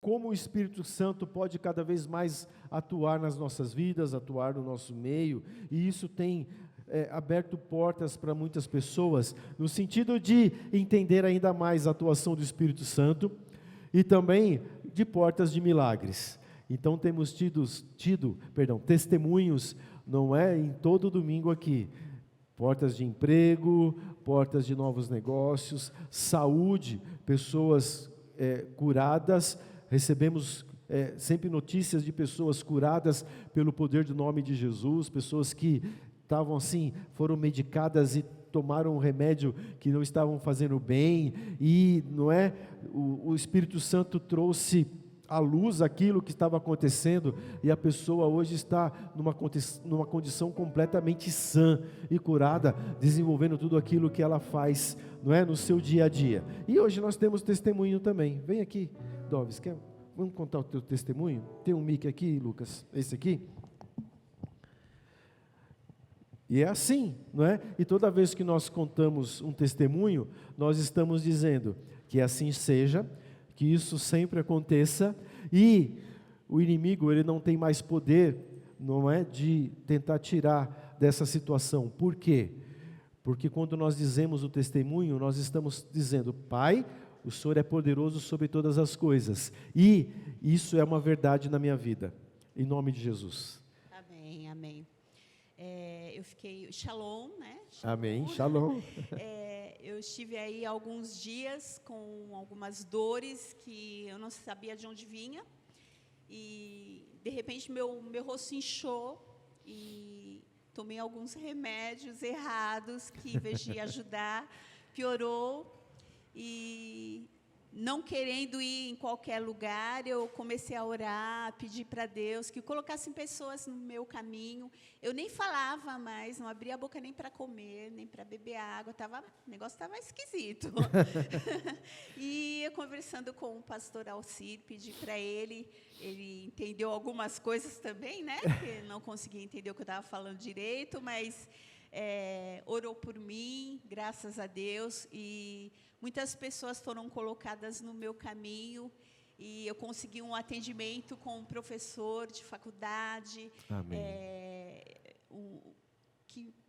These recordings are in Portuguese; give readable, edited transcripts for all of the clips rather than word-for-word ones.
como o Espírito Santo pode cada vez mais atuar nas nossas vidas, atuar no nosso meio, e isso tem aberto portas para muitas pessoas, no sentido de entender ainda mais a atuação do Espírito Santo, e também de portas de milagres. Então temos tido testemunhos, não é, em todo domingo aqui, portas de emprego, portas de novos negócios, saúde, pessoas curadas. Recebemos sempre notícias de pessoas curadas pelo poder do nome de Jesus, pessoas que estavam assim, foram medicadas e tomaram um remédio que não estavam fazendo bem, e não é, o Espírito Santo trouxe à luz aquilo que estava acontecendo, e a pessoa hoje está numa condição completamente sã e curada, desenvolvendo tudo aquilo que ela faz, não é, no seu dia a dia. E hoje nós temos testemunho também. Vem aqui, Doves, vamos contar o teu testemunho? Tem um mic aqui, Lucas, esse aqui. E é assim, não é? E toda vez que nós contamos um testemunho, nós estamos dizendo que assim seja, que isso sempre aconteça, e o inimigo, ele não tem mais poder, não é, de tentar tirar dessa situação. Por quê? Porque quando nós dizemos o testemunho, nós estamos dizendo: Pai, o Senhor é poderoso sobre todas as coisas, e isso é uma verdade na minha vida, em nome de Jesus. Amém, amém. Eu fiquei, shalom, né? Shalom. Amém, shalom. Eu estive aí alguns dias com algumas dores que eu não sabia de onde vinha, e de repente meu rosto inchou, e tomei alguns remédios errados que, em vez de ajudar, piorou. E não querendo ir em qualquer lugar, eu comecei a orar, a pedir para Deus que colocassem pessoas no meu caminho. Eu nem falava mais, não abria a boca nem para comer, nem para beber água, o negócio estava esquisito. E eu, conversando com o pastor Alcir, pedi para ele entendeu algumas coisas também, né? Ele não conseguia entender o que eu estava falando direito, mas orou por mim, graças a Deus, e muitas pessoas foram colocadas no meu caminho, e eu consegui um atendimento com um professor de faculdade,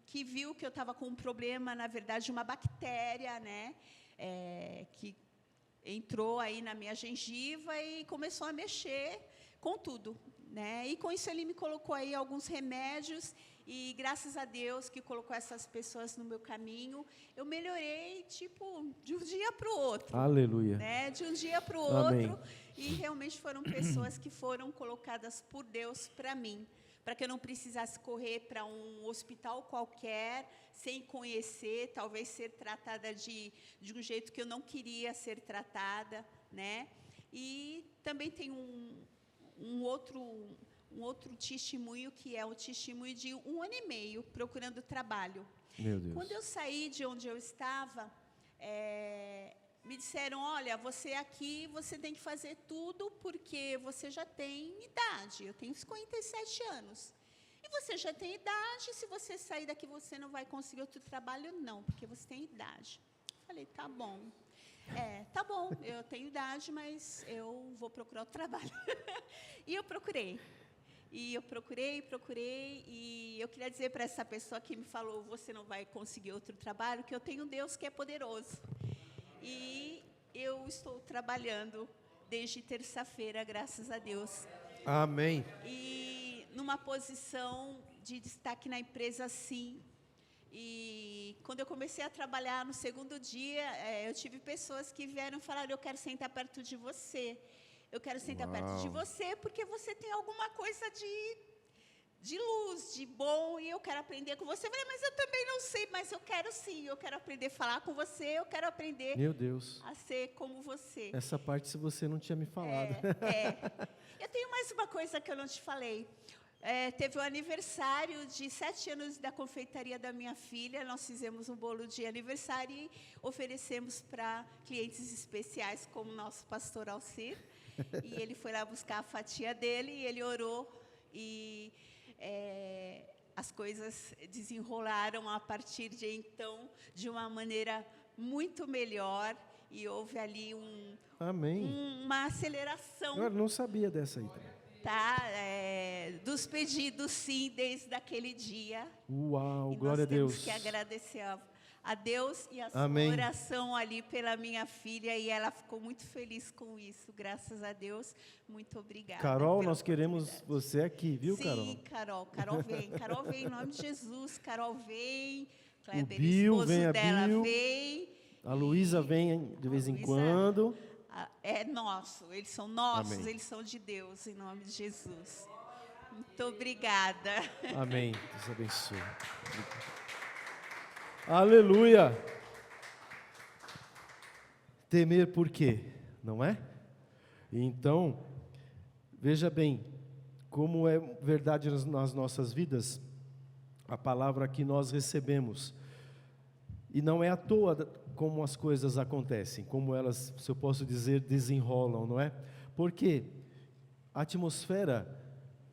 que viu que eu estava com um problema, na verdade, uma bactéria, né, que entrou aí na minha gengiva e começou a mexer com tudo, né? E com isso ele me colocou aí alguns remédios, e graças a Deus que colocou essas pessoas no meu caminho, eu melhorei, tipo, de um dia para o outro. Aleluia. Né? De um dia para o Amém. outro, e realmente foram pessoas que foram colocadas por Deus para mim, para que eu não precisasse correr para um hospital qualquer, sem conhecer, talvez ser tratada de um jeito que eu não queria ser tratada, né? E também tem um outro testemunho, que é o testemunho de 1 ano e meio procurando trabalho. Meu Deus. Quando eu saí de onde eu estava, me disseram: olha, você aqui, você tem que fazer tudo, porque você já tem idade. Eu tenho 57 anos. E você já tem idade, se você sair daqui, você não vai conseguir outro trabalho, não, porque você tem idade. Falei: tá bom. Tá bom, eu tenho idade, mas eu vou procurar outro trabalho. E eu procurei. E eu procurei, e eu queria dizer para essa pessoa que me falou: você não vai conseguir outro trabalho, que eu tenho um Deus que é poderoso. E eu estou trabalhando desde terça-feira, graças a Deus. Amém. E numa posição de destaque na empresa, sim. E quando eu comecei a trabalhar no segundo dia, eu tive pessoas que vieram falar: eu quero sentar perto de você. Eu quero sentar perto de você porque você tem alguma coisa de luz, de bom, e eu quero aprender com você. Eu falei: mas eu também não sei, mas eu quero sim, eu quero aprender a falar com você, eu quero aprender, meu Deus, a ser como você. Essa parte, se você não tinha me falado. Eu tenho mais uma coisa que eu não te falei. Teve o aniversário de 7 anos da confeitaria da minha filha. Nós fizemos um bolo de aniversário e oferecemos para clientes especiais, como o nosso pastor Alcir. E ele foi lá buscar a fatia dele, e ele orou, e as coisas desenrolaram a partir de então de uma maneira muito melhor. e houve ali Amém. uma aceleração, Eu não sabia dessa aí também. tá? Dos pedidos, sim, desde aquele dia. Uau, E glória a nós temos Deus. que agradecer a Deus e a sua Amém. oração ali pela minha filha, e ela ficou muito feliz com isso, graças a Deus. Muito obrigada. Carol, pela nós queremos oportunidade. você aqui, viu, Sim, Carol? Carol vem em nome de Jesus, Carol vem, O Kleber, Bill, esposo vem a dela, Bill. vem. A Luísa vem de vez em quando. É nosso, eles são nossos, Amém. eles são de Deus, em nome de Jesus. Muito obrigada. Amém. Deus abençoe. Aleluia. Temer por quê? Não é? Então, veja bem, como é verdade nas nossas vidas, a palavra que nós recebemos. E não é à toa como as coisas acontecem, como elas, se eu posso dizer, desenrolam, não é? Porque a atmosfera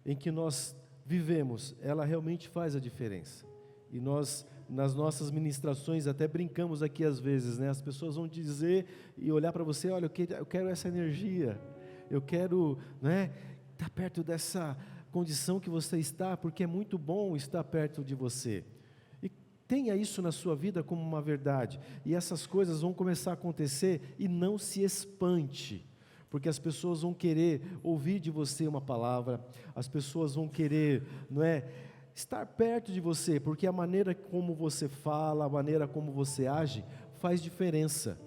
em que nós vivemos, ela realmente faz a diferença. E nós, nas nossas ministrações, até brincamos aqui às vezes, né? As pessoas vão dizer e olhar para você, olha, eu quero essa energia, eu quero, né, estar perto dessa condição que você está, porque é muito bom estar perto de você. E tenha isso na sua vida como uma verdade, e essas coisas vão começar a acontecer, e não se espante, porque as pessoas vão querer ouvir de você uma palavra, as pessoas vão querer, não é, estar perto de você, porque a maneira como você fala, a maneira como você age, faz diferença.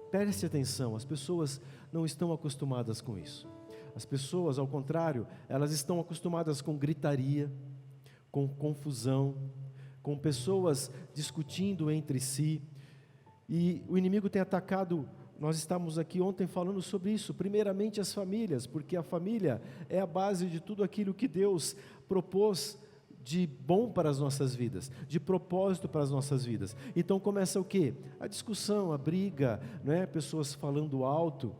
Preste atenção, as pessoas não estão acostumadas com isso. As pessoas, ao contrário, elas estão acostumadas com gritaria, com confusão, com pessoas discutindo entre si, e o inimigo tem atacado. Nós estávamos aqui ontem falando sobre isso, primeiramente as famílias, porque a família é a base de tudo aquilo que Deus propôs de bom para as nossas vidas, de propósito para as nossas vidas. Então começa o quê? A discussão, a briga, não é? Pessoas falando alto.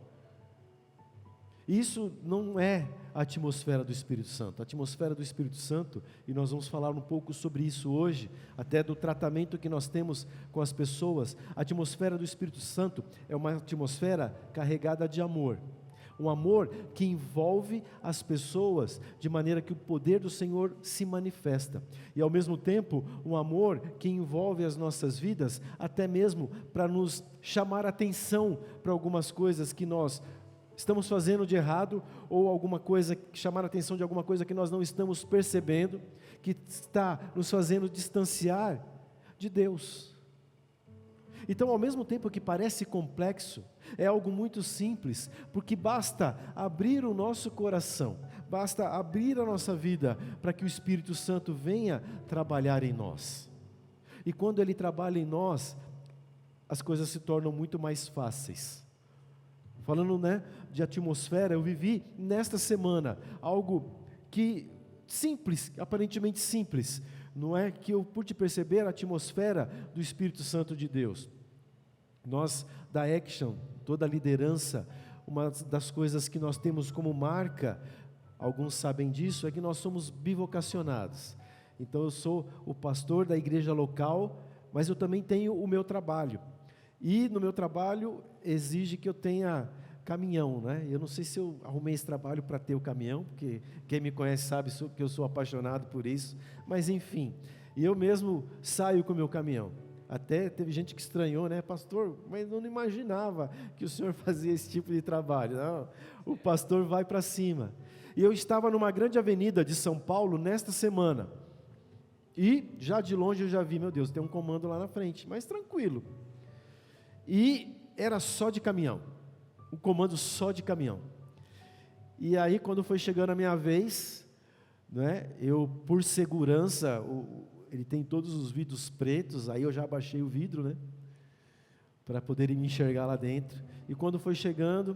Isso não é a atmosfera do Espírito Santo. A atmosfera do Espírito Santo, e nós vamos falar um pouco sobre isso hoje, até do tratamento que nós temos com as pessoas. A atmosfera do Espírito Santo é uma atmosfera carregada de amor. Um amor que envolve as pessoas de maneira que o poder do Senhor se manifesta. E ao mesmo tempo, um amor que envolve as nossas vidas, até mesmo para nos chamar a atenção para algumas coisas que nós estamos fazendo de errado, ou alguma coisa, chamar a atenção de alguma coisa que nós não estamos percebendo, que está nos fazendo distanciar de Deus. Então, ao mesmo tempo que parece complexo, é algo muito simples, porque basta abrir o nosso coração, basta abrir a nossa vida, para que o Espírito Santo venha trabalhar em nós. E quando Ele trabalha em nós, as coisas se tornam muito mais fáceis. Falando, né, de atmosfera, eu vivi nesta semana algo que simples, aparentemente simples, não é, que eu pude perceber a atmosfera do Espírito Santo de Deus. Nós da Action, toda a liderança, uma das coisas que nós temos como marca, alguns sabem disso, é que nós somos bivocacionados. Então eu sou o pastor da igreja local, mas eu também tenho o meu trabalho. E no meu trabalho exige que eu tenha caminhão, né? Eu não sei se eu arrumei esse trabalho para ter o caminhão, porque quem me conhece sabe que eu sou apaixonado por isso, mas enfim, e eu mesmo saio com o meu caminhão. Até teve gente que estranhou, né? Pastor, mas eu não imaginava que o senhor fazia esse tipo de trabalho. Não, o pastor vai para cima. E eu estava numa grande avenida de São Paulo nesta semana, e já de longe eu já vi, meu Deus, tem um comando lá na frente, mas tranquilo. E era só de caminhão, o comando só de caminhão. E aí quando foi chegando a minha vez, né, eu por segurança, ele tem todos os vidros pretos, aí eu já abaixei o vidro, né, para poder me enxergar lá dentro. E quando foi chegando,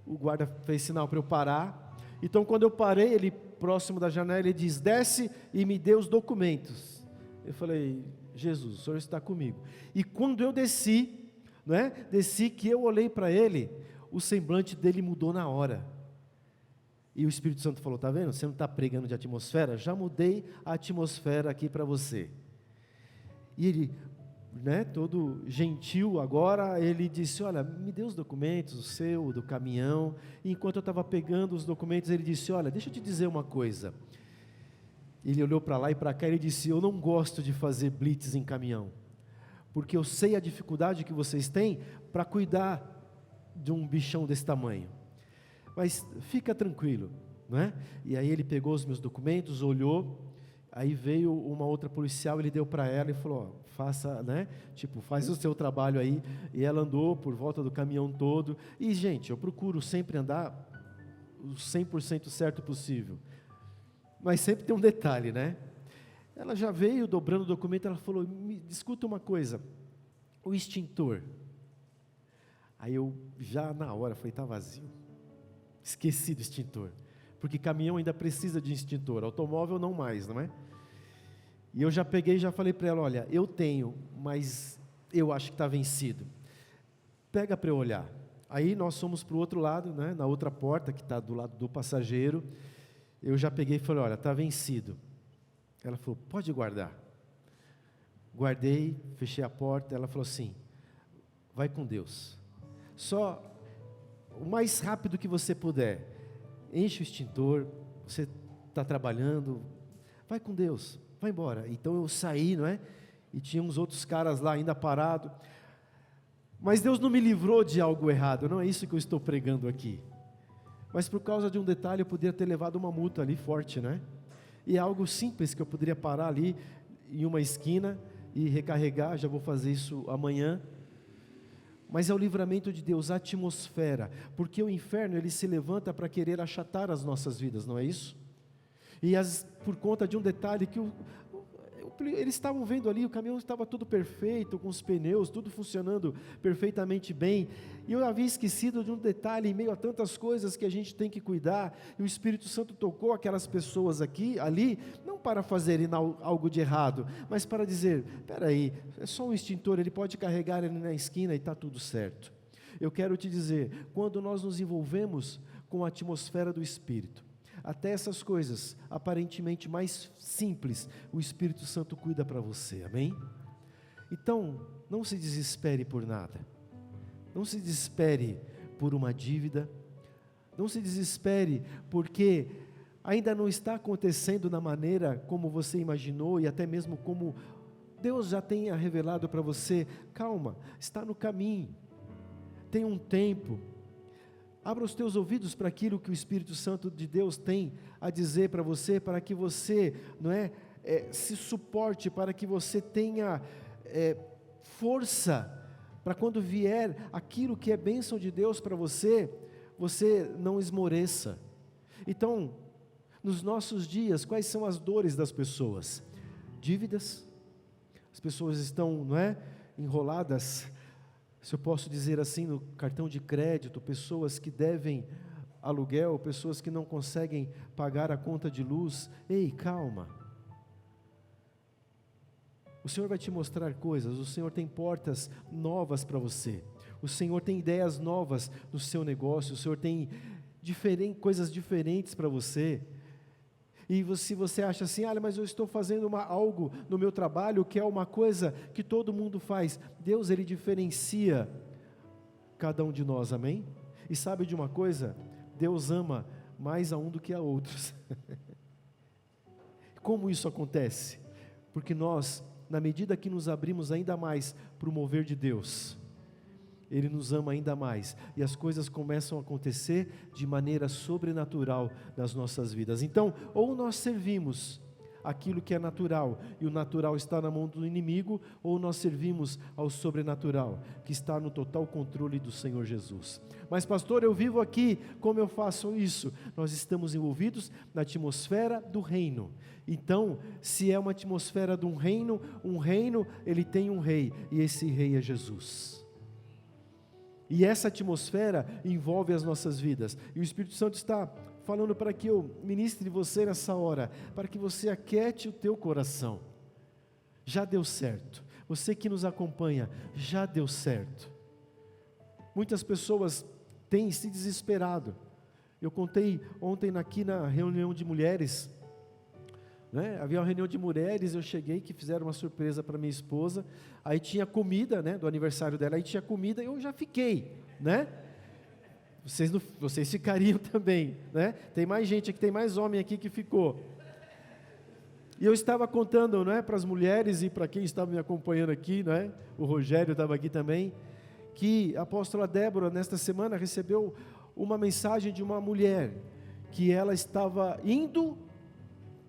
o guarda fez sinal para eu parar. Então quando eu parei, ele próximo da janela, ele diz: desce e me dê os documentos. Eu falei: Jesus, o senhor está comigo. E quando eu desci, não é? Desci, que eu olhei para ele, o semblante dele mudou na hora. E o Espírito Santo falou: está vendo? Você não está pregando de atmosfera? Já mudei a atmosfera aqui para você. E ele: né, todo gentil agora, ele disse, olha, me dê os documentos, o seu, do caminhão. E enquanto eu estava pegando os documentos, ele disse, olha, deixa eu te dizer uma coisa. Ele olhou para lá e para cá e ele disse, eu não gosto de fazer blitz em caminhão, porque eu sei a dificuldade que vocês têm para cuidar de um bichão desse tamanho. Mas fica tranquilo, não é? E aí ele pegou os meus documentos, olhou, aí veio uma outra policial, ele deu para ela e falou, ó, faça, né? Tipo, faz o seu trabalho aí. E ela andou por volta do caminhão todo. E, gente, eu procuro sempre andar o 100% certo possível. Mas sempre tem um detalhe, né? Ela já veio dobrando o documento, ela falou, me escuta uma coisa, o extintor. Aí eu, já na hora, falei, está vazio. Esqueci do extintor. Porque caminhão ainda precisa de extintor, automóvel não mais, não é? E eu já peguei e já falei para ela, olha, eu tenho, mas eu acho que está vencido. Pega para eu olhar. Aí nós fomos para o outro lado, né, na outra porta, que está do lado do passageiro. Eu já peguei e falei, olha, está vencido. Ela falou, pode guardar. Guardei, fechei a porta, ela falou assim, vai com Deus. Só o mais rápido que você puder, enche o extintor, você está trabalhando, vai com Deus, vai embora. Então eu saí, não é? E tinha uns outros caras lá ainda parados. Mas Deus não me livrou de algo errado, não é isso que eu estou pregando aqui. Mas por causa de um detalhe, eu poderia ter levado uma multa ali forte, né? E é algo simples que eu poderia parar ali em uma esquina e recarregar, já vou fazer isso amanhã. Mas é o livramento de Deus, a atmosfera, porque o inferno ele se levanta para querer achatar as nossas vidas, não é isso? E por conta de um detalhe que eles estavam vendo ali, o caminhão estava tudo perfeito, com os pneus, tudo funcionando perfeitamente bem, e eu havia esquecido de um detalhe, em meio a tantas coisas que a gente tem que cuidar, e o Espírito Santo tocou aquelas pessoas ali, não para fazerem algo de errado, mas para dizer, espera aí, é só um extintor, ele pode carregar ele na esquina e está tudo certo. Eu quero te dizer, quando nós nos envolvemos com a atmosfera do Espírito, até essas coisas aparentemente mais simples, o Espírito Santo cuida para você, amém? Então, não se desespere por nada, não se desespere por uma dívida, não se desespere porque ainda não está acontecendo da maneira como você imaginou e até mesmo como Deus já tenha revelado para você. Calma, está no caminho, tem um tempo. Abra os teus ouvidos para aquilo que o Espírito Santo de Deus tem a dizer para você, para que você, se suporte, para que você tenha força, para quando vier aquilo que é bênção de Deus para você, você não esmoreça. Então, nos nossos dias, quais são as dores das pessoas? Dívidas, as pessoas estão, enroladas, se eu posso dizer assim, no cartão de crédito, pessoas que devem aluguel, pessoas que não conseguem pagar a conta de luz. Ei, calma. O Senhor vai te mostrar coisas, o Senhor tem portas novas para você, o Senhor tem ideias novas no seu negócio, o Senhor tem coisas diferentes para você. E se você acha assim, mas eu estou fazendo algo no meu trabalho que é uma coisa que todo mundo faz, Deus ele diferencia cada um de nós, amém? E sabe de uma coisa? Deus ama mais a um do que a outros. Como isso acontece? Porque nós, na medida que nos abrimos ainda mais para o mover de Deus, Ele nos ama ainda mais, e as coisas começam a acontecer de maneira sobrenatural nas nossas vidas. Então, ou nós servimos aquilo que é natural, e o natural está na mão do inimigo, ou nós servimos ao sobrenatural, que está no total controle do Senhor Jesus. Mas pastor, eu vivo aqui, como eu faço isso? Nós estamos envolvidos na atmosfera do reino. Então, se é uma atmosfera de um reino, ele tem um rei, e esse rei é Jesus. E essa atmosfera envolve as nossas vidas. E o Espírito Santo está falando para que eu ministre você nessa hora, para que você aquiete o teu coração. Já deu certo. Você que nos acompanha, já deu certo. Muitas pessoas têm se desesperado. Eu contei ontem aqui na reunião de mulheres, né? Havia uma reunião de mulheres, eu cheguei, que fizeram uma surpresa para minha esposa, aí tinha comida, né, do aniversário dela, aí tinha comida, eu já fiquei, né? Vocês ficariam também, né? Tem mais gente aqui, tem mais homem aqui que ficou. E eu estava contando, né, para as mulheres e para quem estava me acompanhando aqui, né, o Rogério estava aqui também, que a apóstola Débora, nesta semana, recebeu uma mensagem de uma mulher, que ela estava indo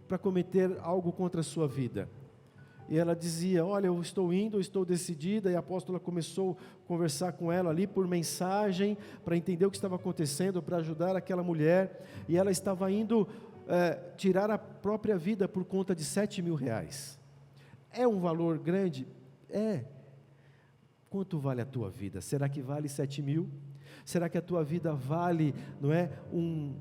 para cometer algo contra a sua vida. E ela dizia, olha, eu estou indo, eu estou decidida, e a apóstola começou a conversar com ela ali por mensagem, para entender o que estava acontecendo, para ajudar aquela mulher, e ela estava indo tirar a própria vida por conta de 7 mil reais. É um valor grande? É. Quanto vale a tua vida? Será que vale 7 mil? Será que a tua vida vale, não é, um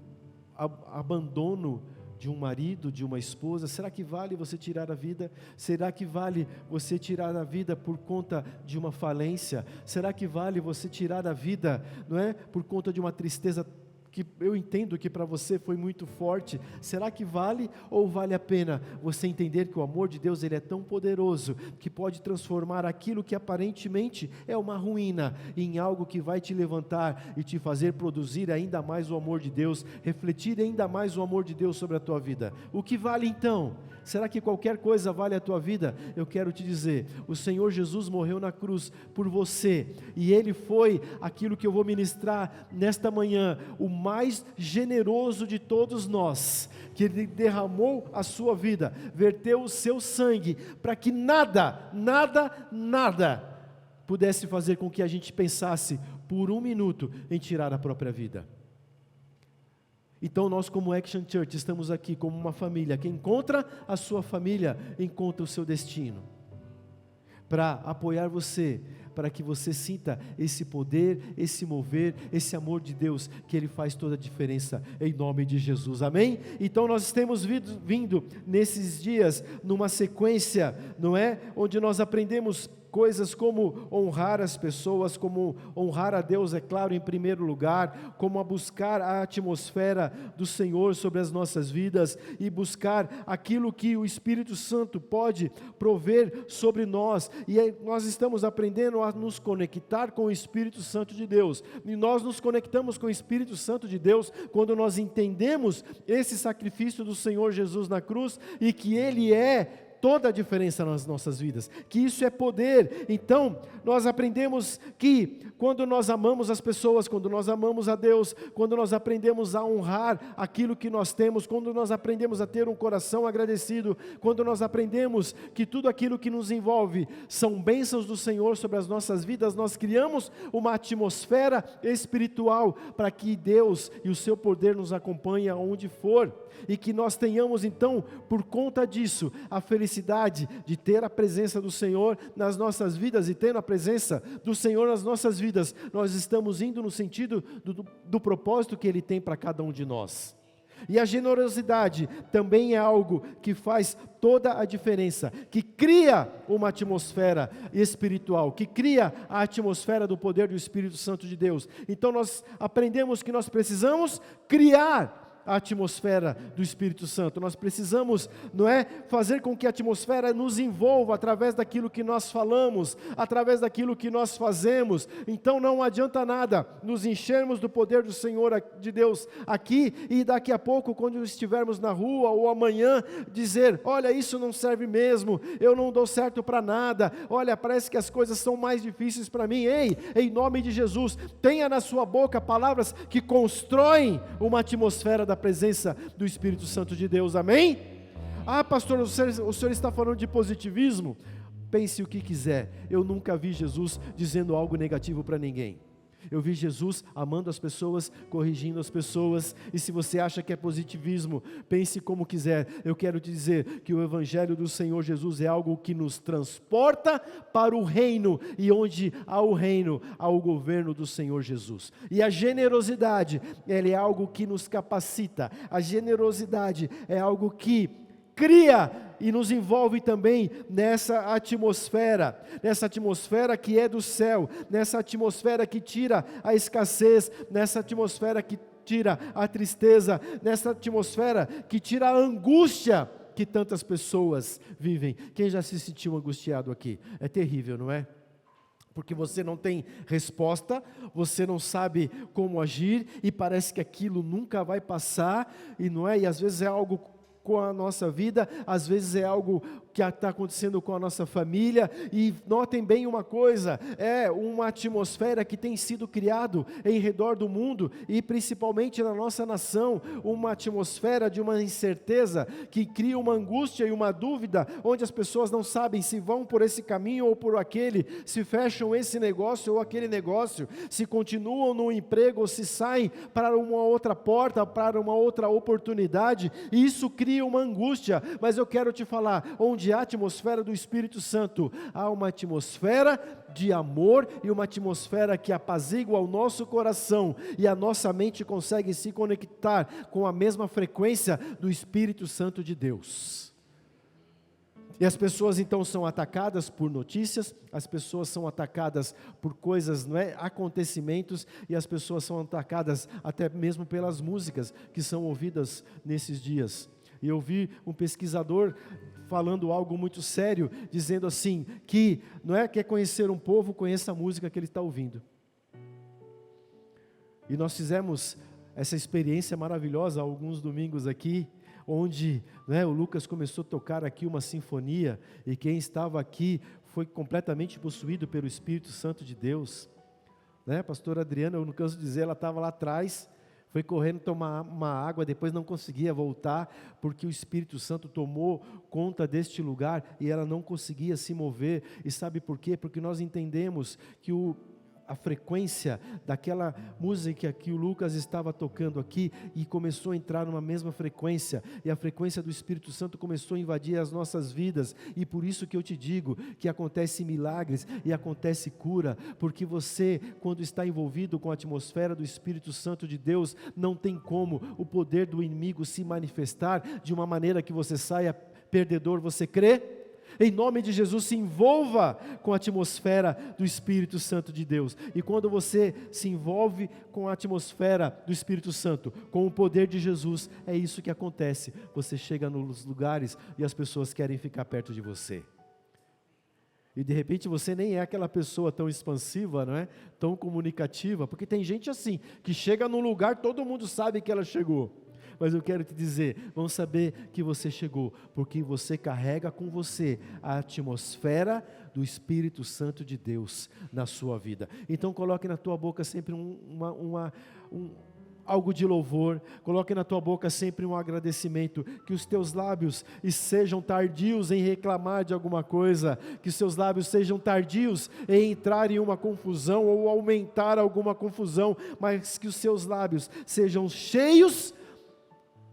abandono de um marido, de uma esposa? Será que vale você tirar a vida? Será que vale você tirar a vida por conta de uma falência? Será que vale você tirar a vida, não é, por conta de uma tristeza que eu entendo que para você foi muito forte? Será que vale ou vale a pena você entender que o amor de Deus, ele é tão poderoso, que pode transformar aquilo que aparentemente é uma ruína, em algo que vai te levantar e te fazer produzir ainda mais o amor de Deus, refletir ainda mais o amor de Deus sobre a tua vida? O que vale então? Será que qualquer coisa vale a tua vida? Eu quero te dizer, o Senhor Jesus morreu na cruz por você, e Ele foi aquilo que eu vou ministrar nesta manhã, o mais generoso de todos nós, que Ele derramou a sua vida, verteu o seu sangue, para que nada pudesse fazer com que a gente pensasse por um minuto em tirar a própria vida. Então nós, como Action Church, estamos aqui como uma família. Quem encontra a sua família, encontra o seu destino, para apoiar você, para que você sinta esse poder, esse mover, esse amor de Deus, que Ele faz toda a diferença, em nome de Jesus, amém? Então nós temos vindo nesses dias, numa sequência, não é? Onde nós aprendemos coisas como honrar as pessoas, como honrar a Deus, é claro, em primeiro lugar, como a buscar a atmosfera do Senhor sobre as nossas vidas, e buscar aquilo que o Espírito Santo pode prover sobre nós, e aí nós estamos aprendendo a nos conectar com o Espírito Santo de Deus, e nós nos conectamos com o Espírito Santo de Deus, quando nós entendemos esse sacrifício do Senhor Jesus na cruz, e que Ele é toda a diferença nas nossas vidas, que isso é poder. Então, nós aprendemos que quando nós amamos as pessoas, quando nós amamos a Deus, quando nós aprendemos a honrar aquilo que nós temos, quando nós aprendemos a ter um coração agradecido, quando nós aprendemos que tudo aquilo que nos envolve são bênçãos do Senhor sobre as nossas vidas, nós criamos uma atmosfera espiritual para que Deus e o seu poder nos acompanhem aonde for, e que nós tenhamos então, por conta disso, a felicidade de ter a presença do Senhor nas nossas vidas, e tendo a presença do Senhor nas nossas vidas, nós estamos indo no sentido do propósito que Ele tem para cada um de nós. E a generosidade também é algo que faz toda a diferença, que cria uma atmosfera espiritual, que cria a atmosfera do poder do Espírito Santo de Deus. Então nós aprendemos que nós precisamos criar a atmosfera do Espírito Santo. Nós precisamos, não é, fazer com que a atmosfera nos envolva através daquilo que nós falamos, através daquilo que nós fazemos. Então não adianta nada nos enchermos do poder do Senhor, de Deus aqui, e daqui a pouco, quando estivermos na rua ou amanhã, dizer, olha, isso não serve mesmo, eu não dou certo para nada, olha, parece que as coisas são mais difíceis para mim. Ei, em nome de Jesus, tenha na sua boca palavras que constroem uma atmosfera da presença do Espírito Santo de Deus, amém? Ah, pastor, o senhor está falando de positivismo? Pense o que quiser, eu nunca vi Jesus dizendo algo negativo para ninguém. Eu vi Jesus amando as pessoas, corrigindo as pessoas, e se você acha que é positivismo, pense como quiser. Eu quero te dizer que o Evangelho do Senhor Jesus é algo que nos transporta para o reino, e onde há o reino, há o governo do Senhor Jesus. E a generosidade, ela é algo que nos capacita, a generosidade é algo que cria e nos envolve também nessa atmosfera que é do céu, nessa atmosfera que tira a escassez, nessa atmosfera que tira a tristeza, nessa atmosfera que tira a angústia que tantas pessoas vivem. Quem já se sentiu angustiado aqui? É terrível, não é? Porque você não tem resposta, você não sabe como agir, e parece que aquilo nunca vai passar, e não é? E às vezes é algo com a nossa vida, às vezes é algo que está acontecendo com a nossa família, e notem bem uma coisa, é uma atmosfera que tem sido criado em redor do mundo, e principalmente na nossa nação, uma atmosfera de uma incerteza, que cria uma angústia e uma dúvida, onde as pessoas não sabem se vão por esse caminho ou por aquele, se fecham esse negócio ou aquele negócio, se continuam no emprego ou se saem para uma outra porta, para uma outra oportunidade, e isso cria uma angústia. Mas eu quero te falar, onde há a atmosfera do Espírito Santo, há uma atmosfera de amor e uma atmosfera que apazigua o nosso coração, e a nossa mente consegue se conectar com a mesma frequência do Espírito Santo de Deus. E as pessoas então são atacadas por notícias, as pessoas são atacadas por coisas, não é? Acontecimentos, e as pessoas são atacadas até mesmo pelas músicas que são ouvidas nesses dias. E eu vi um pesquisador falando algo muito sério, dizendo assim, que não é quer conhecer um povo, conheça a música que ele está ouvindo. E nós fizemos essa experiência maravilhosa há alguns domingos aqui, onde, né, o Lucas começou a tocar aqui uma sinfonia, e quem estava aqui foi completamente possuído pelo Espírito Santo de Deus, né? A pastora Adriana, eu não canso de dizer, ela estava lá atrás, foi correndo tomar uma água, depois não conseguia voltar, porque o Espírito Santo tomou conta deste lugar, e ela não conseguia se mover. E sabe por quê? Porque nós entendemos que a frequência daquela música que o Lucas estava tocando aqui, e começou a entrar numa mesma frequência, e a frequência do Espírito Santo começou a invadir as nossas vidas, e por isso que eu te digo, que acontece milagres, e acontece cura, porque você, quando está envolvido com a atmosfera do Espírito Santo de Deus, não tem como o poder do inimigo se manifestar, de uma maneira que você saia perdedor. Você crê? Em nome de Jesus, se envolva com a atmosfera do Espírito Santo de Deus. E quando você se envolve com a atmosfera do Espírito Santo, com o poder de Jesus, é isso que acontece. Você chega nos lugares e as pessoas querem ficar perto de você. E de repente você nem é aquela pessoa tão expansiva, não é? Tão comunicativa, porque tem gente assim, que chega num lugar, todo mundo sabe que ela chegou. Mas eu quero te dizer, vão saber que você chegou, porque você carrega com você a atmosfera do Espírito Santo de Deus na sua vida. Então coloque na tua boca sempre algo de louvor, coloque na tua boca sempre um agradecimento, que os teus lábios sejam tardios em reclamar de alguma coisa, que os seus lábios sejam tardios em entrar em uma confusão ou aumentar alguma confusão, mas que os seus lábios sejam cheios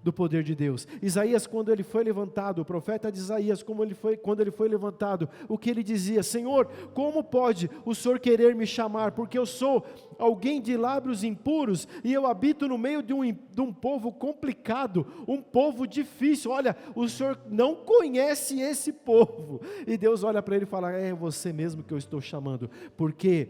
do poder de Deus. Isaías, quando ele foi levantado, o profeta de Isaías, quando ele foi levantado, o que ele dizia? Senhor, como pode o Senhor querer me chamar, porque eu sou alguém de lábios impuros, e eu habito no meio de um povo complicado, um povo difícil. Olha, o Senhor não conhece esse povo. E Deus olha para ele e fala, é você mesmo que eu estou chamando, porque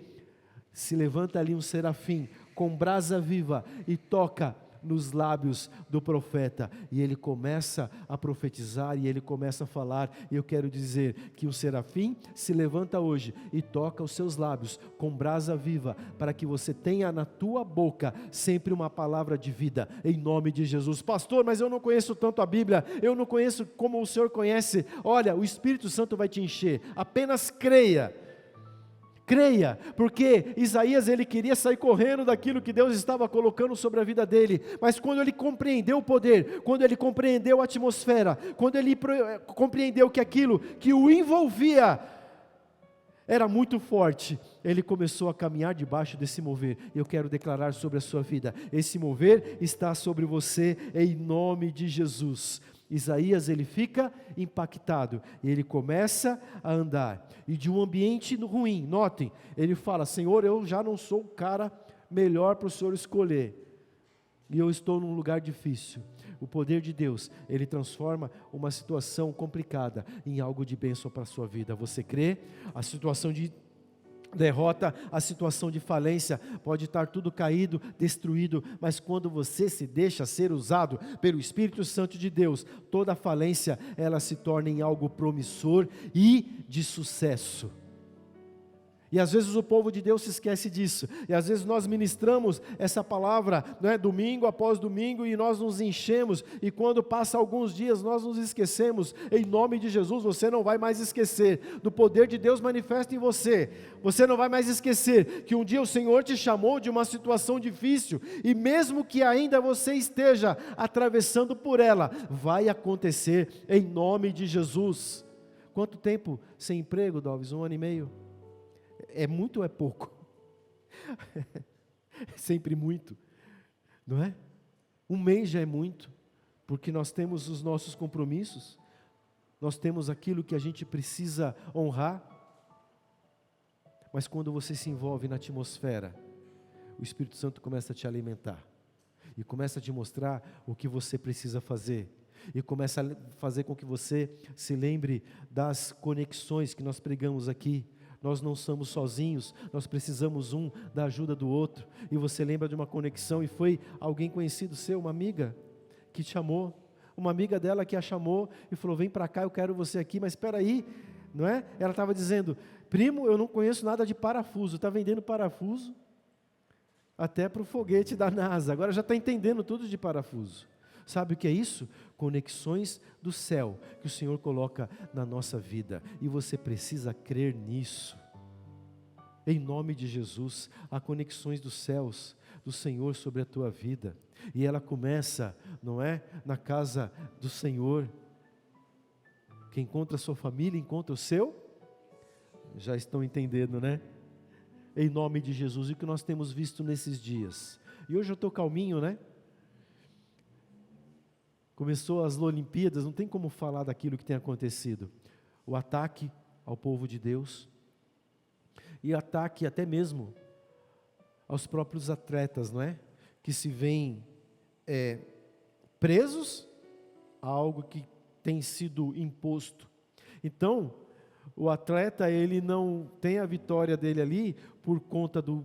se levanta ali um serafim, com brasa viva, e toca nos lábios do profeta, e ele começa a profetizar, e ele começa a falar. E eu quero dizer que o serafim se levanta hoje e toca os seus lábios com brasa viva, para que você tenha na tua boca sempre uma palavra de vida, em nome de Jesus. Pastor, mas eu não conheço tanto a Bíblia, eu não conheço como o Senhor conhece. Olha, o Espírito Santo vai te encher, apenas creia. Creia, porque Isaías, ele queria sair correndo daquilo que Deus estava colocando sobre a vida dele, mas quando ele compreendeu o poder, quando ele compreendeu a atmosfera, quando ele compreendeu que aquilo que o envolvia era muito forte, ele começou a caminhar debaixo desse mover. Eu quero declarar sobre a sua vida, esse mover está sobre você, em nome de Jesus. Isaías, ele fica impactado, e ele começa a andar, e de um ambiente ruim, notem, ele fala, Senhor, eu já não sou o cara melhor para o Senhor escolher, e eu estou num lugar difícil. O poder de Deus, ele transforma uma situação complicada em algo de bênção para a sua vida. Você crê? A situação derrota, a situação de falência, pode estar tudo caído, destruído, mas quando você se deixa ser usado pelo Espírito Santo de Deus, toda falência, ela se torna em algo promissor e de sucesso. E às vezes o povo de Deus se esquece disso, e às vezes nós ministramos essa palavra, domingo após domingo, e nós nos enchemos, e quando passa alguns dias nós nos esquecemos. Em nome de Jesus, você não vai mais esquecer do poder de Deus manifesto em você. Você não vai mais esquecer que um dia o Senhor te chamou de uma situação difícil, e mesmo que ainda você esteja atravessando por ela, vai acontecer em nome de Jesus. Quanto tempo sem emprego, Dovis? 1 ano e meio? É muito ou é pouco? Sempre muito, não é? 1 mês já é muito, porque nós temos os nossos compromissos, nós temos aquilo que a gente precisa honrar, mas quando você se envolve na atmosfera, o Espírito Santo começa a te alimentar, e começa a te mostrar o que você precisa fazer, e começa a fazer com que você se lembre das conexões que nós pregamos aqui. Nós não somos sozinhos, nós precisamos um da ajuda do outro. E você lembra de uma conexão, e foi alguém conhecido seu, uma amiga, que te chamou, uma amiga dela que a chamou, e falou, vem para cá, eu quero você aqui, mas espera aí, não é? Ela estava dizendo, primo, eu não conheço nada de parafuso, está vendendo parafuso, até para o foguete da NASA, agora já está entendendo tudo de parafuso. Sabe o que é isso? Conexões do céu que o Senhor coloca na nossa vida, e você precisa crer nisso. Em nome de Jesus, há conexões dos céus do Senhor sobre a tua vida, e ela começa, não é? Na casa do Senhor. Quem encontra a sua família, encontra o seu? Já estão entendendo, né? Em nome de Jesus, e o que nós temos visto nesses dias. E hoje eu estou calminho, né? Começou as Olimpíadas, não tem como falar daquilo que tem acontecido. O ataque ao povo de Deus, e ataque até mesmo aos próprios atletas, não é? Que se veem presos a algo que tem sido imposto. Então, o atleta, ele não tem a vitória dele ali por conta do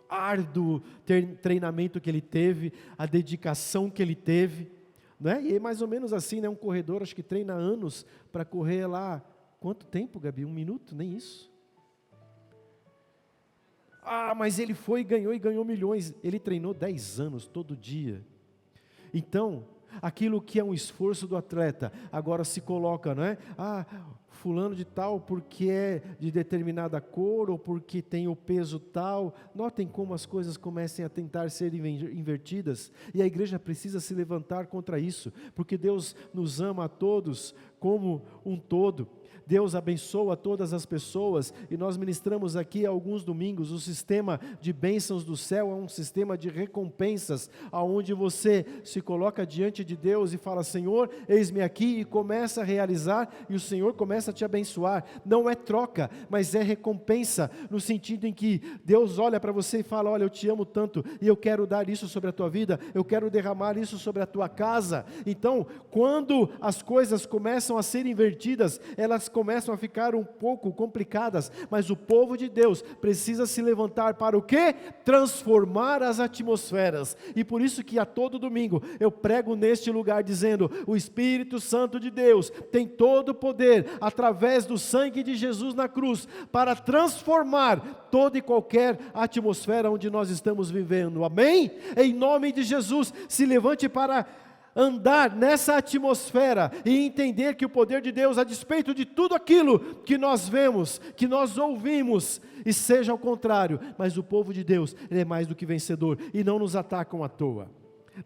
árduo treinamento que ele teve, a dedicação que ele teve, né? E é mais ou menos assim, né? Um corredor, acho que treina anos para correr lá, quanto tempo, Gabi? 1 minuto? Nem isso. Mas ele foi e ganhou milhões. Ele treinou 10 anos, todo dia. Então, aquilo que é um esforço do atleta, agora se coloca, não é? Fulano de tal, porque é de determinada cor, ou porque tem o peso tal. Notem como as coisas começam a tentar ser invertidas, e a igreja precisa se levantar contra isso, porque Deus nos ama a todos como um todo. Deus abençoa todas as pessoas, e nós ministramos aqui há alguns domingos, o sistema de bênçãos do céu é um sistema de recompensas, aonde você se coloca diante de Deus e fala, Senhor, eis-me aqui, e começa a realizar, e o Senhor começa a te abençoar. Não é troca, mas é recompensa, no sentido em que Deus olha para você e fala, olha, eu te amo tanto, e eu quero dar isso sobre a tua vida, eu quero derramar isso sobre a tua casa. Então, quando as coisas começam a ser invertidas, elas começam a ficar um pouco complicadas, mas o povo de Deus precisa se levantar para o quê? Transformar as atmosferas. E por isso que a todo domingo eu prego neste lugar dizendo, o Espírito Santo de Deus tem todo o poder, através do sangue de Jesus na cruz, para transformar toda e qualquer atmosfera onde nós estamos vivendo. Amém? Em nome de Jesus, se levante para andar nessa atmosfera e entender que o poder de Deus, a despeito de tudo aquilo que nós vemos, que nós ouvimos, e seja ao contrário, mas o povo de Deus, ele é mais do que vencedor, e não nos atacam à toa.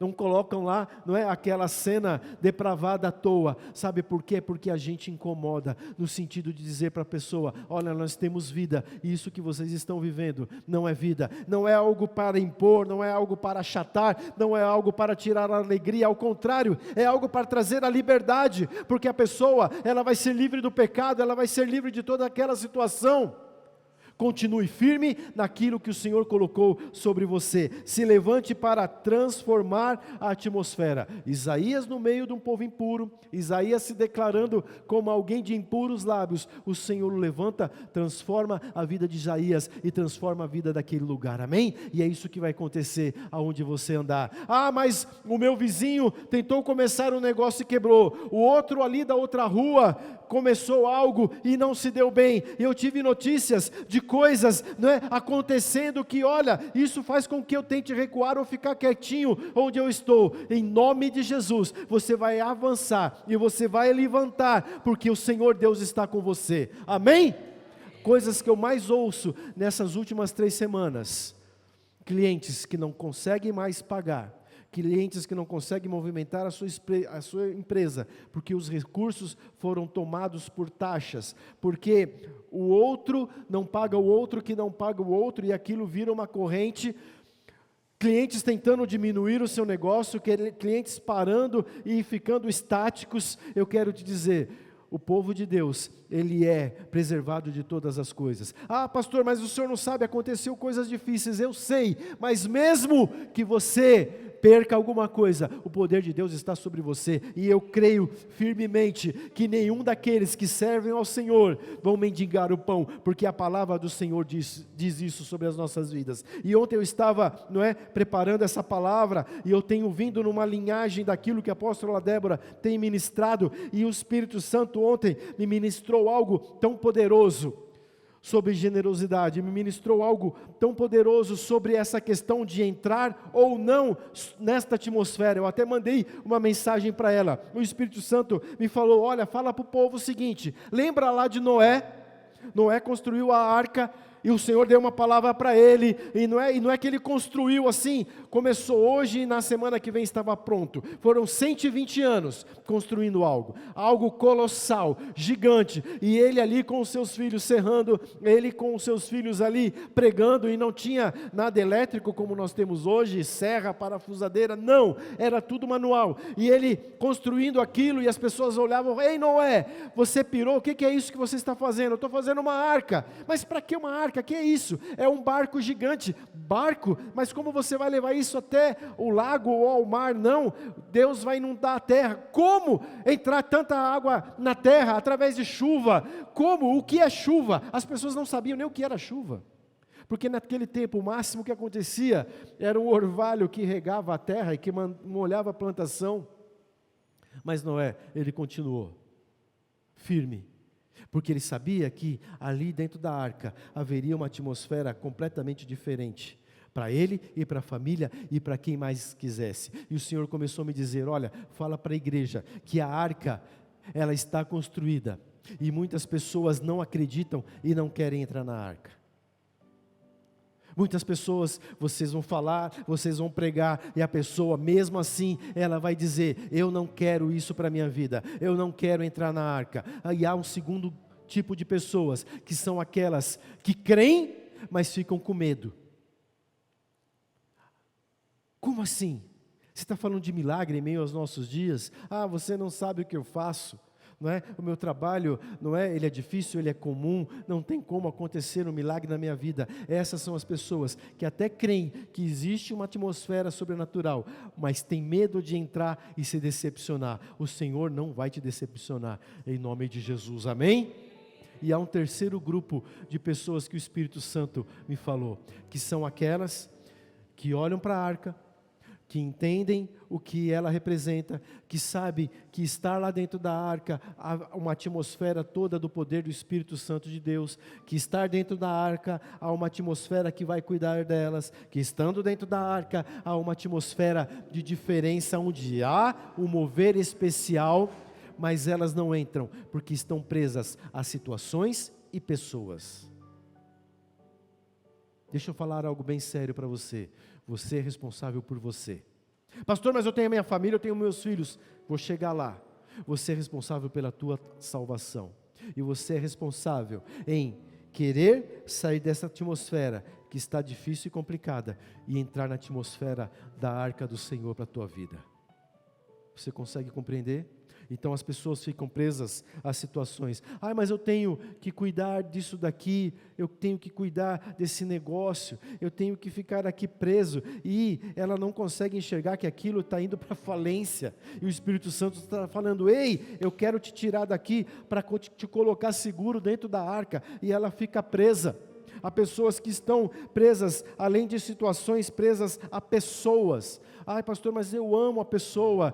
Não colocam lá, não é, aquela cena depravada à toa. Sabe por quê? Porque a gente incomoda, no sentido de dizer para a pessoa, olha, nós temos vida, e isso que vocês estão vivendo não é vida, não é algo para impor, não é algo para achatar, não é algo para tirar a alegria, ao contrário, é algo para trazer a liberdade, porque a pessoa, ela vai ser livre do pecado, ela vai ser livre de toda aquela situação. continue firme naquilo que o Senhor colocou sobre você, se levante para transformar a atmosfera. Isaías no meio de um povo impuro, Isaías se declarando como alguém de impuros lábios, o Senhor o levanta, transforma a vida de Isaías e transforma a vida daquele lugar, amém? E é isso que vai acontecer aonde você andar. Mas o meu vizinho tentou começar um negócio e quebrou, o outro ali da outra rua começou algo e não se deu bem. Eu tive notícias de coisas, acontecendo que, olha, isso faz com que eu tente recuar ou ficar quietinho onde eu estou. Em nome de Jesus, você vai avançar e você vai levantar, porque o Senhor Deus está com você, amém? Coisas que eu mais ouço nessas últimas 3 semanas, clientes que não conseguem mais pagar, clientes que não conseguem movimentar a sua empresa, porque os recursos foram tomados por taxas, porque o outro não paga o outro, que não paga o outro, e aquilo vira uma corrente, clientes tentando diminuir o seu negócio, clientes parando e ficando estáticos. Eu quero te dizer, o povo de Deus, ele é preservado de todas as coisas. Pastor, mas o senhor não sabe, aconteceu coisas difíceis. Eu sei, mas mesmo que você perca alguma coisa, o poder de Deus está sobre você, e eu creio firmemente que nenhum daqueles que servem ao Senhor vão mendigar o pão, porque a palavra do Senhor diz isso sobre as nossas vidas. E ontem eu estava, preparando essa palavra, e eu tenho vindo numa linhagem daquilo que a apóstola Débora tem ministrado, e o Espírito Santo ontem me ministrou algo tão poderoso sobre generosidade, me ministrou algo tão poderoso sobre essa questão de entrar ou não nesta atmosfera. Eu até mandei uma mensagem para ela, o Espírito Santo me falou, olha, fala para o povo o seguinte, lembra lá de Noé? Noé construiu a arca, e o Senhor deu uma palavra para ele, e não é que ele construiu assim, começou hoje e na semana que vem estava pronto, foram 120 anos construindo algo colossal, gigante, e ele ali com os seus filhos serrando, ele com os seus filhos ali pregando, e não tinha nada elétrico como nós temos hoje, serra, parafusadeira, não, era tudo manual, e ele construindo aquilo, e as pessoas olhavam, ei Noé, você pirou, o que é isso que você está fazendo? Eu estou fazendo uma arca. Mas para que uma arca? Que é isso? É um barco gigante. Barco? Mas como você vai levar isso até o lago ou ao mar? Não, Deus vai inundar a terra. Como entrar tanta água na terra através de chuva? Como? O que é chuva? As pessoas não sabiam nem o que era chuva, porque naquele tempo o máximo que acontecia era um orvalho que regava a terra e que molhava a plantação. Mas Noé, ele continuou firme, porque ele sabia que ali dentro da arca haveria uma atmosfera completamente diferente, para ele e para a família e para quem mais quisesse. E o Senhor começou a me dizer, olha, fala para a igreja que a arca, ela está construída, e muitas pessoas não acreditam e não querem entrar na arca. Muitas pessoas, vocês vão falar, vocês vão pregar, e a pessoa mesmo assim, ela vai dizer, eu não quero isso para a minha vida, eu não quero entrar na arca. Aí há um segundo tipo de pessoas, que são aquelas que creem, mas ficam com medo. Como assim? Você está falando de milagre em meio aos nossos dias? Você não sabe o que eu faço. O meu trabalho, ele é difícil, ele é comum, não tem como acontecer um milagre na minha vida. Essas são as pessoas que até creem que existe uma atmosfera sobrenatural, mas tem medo de entrar e se decepcionar. O Senhor não vai te decepcionar, em nome de Jesus, amém? E há um terceiro grupo de pessoas que o Espírito Santo me falou, que são aquelas que olham para a arca, que entendem o que ela representa, que sabe que estar lá dentro da arca há uma atmosfera toda do poder do Espírito Santo de Deus, que estar dentro da arca há uma atmosfera que vai cuidar delas, que estando dentro da arca há uma atmosfera de diferença, onde há um mover especial, mas elas não entram, porque estão presas a situações e pessoas. Deixa eu falar algo bem sério para você. Você é responsável por você. Pastor, mas eu tenho a minha família, eu tenho meus filhos. Vou chegar lá. Você é responsável pela tua salvação. E você é responsável em querer sair dessa atmosfera que está difícil e complicada e entrar na atmosfera da arca do Senhor para a tua vida. Você consegue compreender? Então as pessoas ficam presas a situações. Mas eu tenho que cuidar disso daqui, eu tenho que cuidar desse negócio, eu tenho que ficar aqui preso. E ela não consegue enxergar que aquilo está indo para falência. E o Espírito Santo está falando: ei, eu quero te tirar daqui para te colocar seguro dentro da arca. E ela fica presa. Há pessoas que estão presas, além de situações, presas a pessoas. Pastor, mas eu amo a pessoa,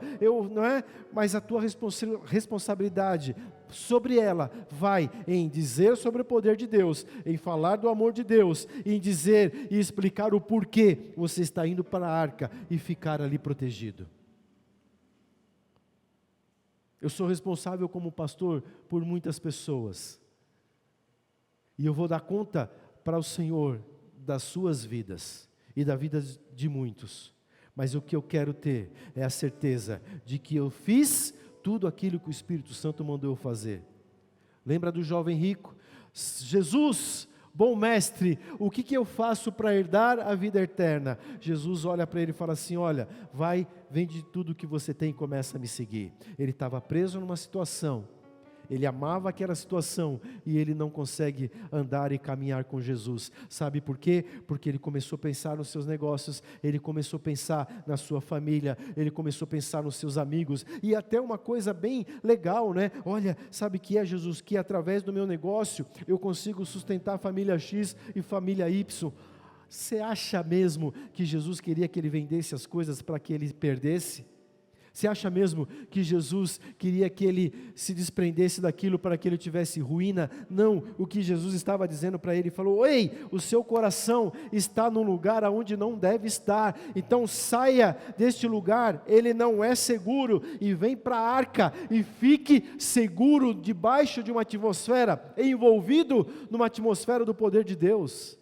não é? Mas a tua responsabilidade sobre ela vai em dizer sobre o poder de Deus, em falar do amor de Deus, em dizer e explicar o porquê você está indo para a arca e ficar ali protegido. Eu sou responsável como pastor por muitas pessoas. E eu vou dar conta para o Senhor das suas vidas e da vida de muitos. Mas o que eu quero ter é a certeza de que eu fiz tudo aquilo que o Espírito Santo mandou eu fazer. Lembra do jovem rico? Jesus, bom mestre, o que eu faço para herdar a vida eterna? Jesus olha para ele e fala assim: olha, vai, vende tudo que você tem e começa a me seguir. Ele estava preso numa situação. Ele amava aquela situação e ele não consegue andar e caminhar com Jesus. Sabe por quê? Porque ele começou a pensar nos seus negócios, ele começou a pensar na sua família, ele começou a pensar nos seus amigos. E até uma coisa bem legal, né? Olha, sabe que é, Jesus? Que através do meu negócio eu consigo sustentar a família X e família Y. Você acha mesmo que Jesus queria que ele vendesse as coisas para que ele perdesse? Você acha mesmo que Jesus queria que ele se desprendesse daquilo para que ele tivesse ruína? Não, o que Jesus estava dizendo para ele, falou: ei, o seu coração está num lugar onde não deve estar, então saia deste lugar, ele não é seguro, e vem para a arca, e fique seguro debaixo de uma atmosfera, envolvido numa atmosfera do poder de Deus.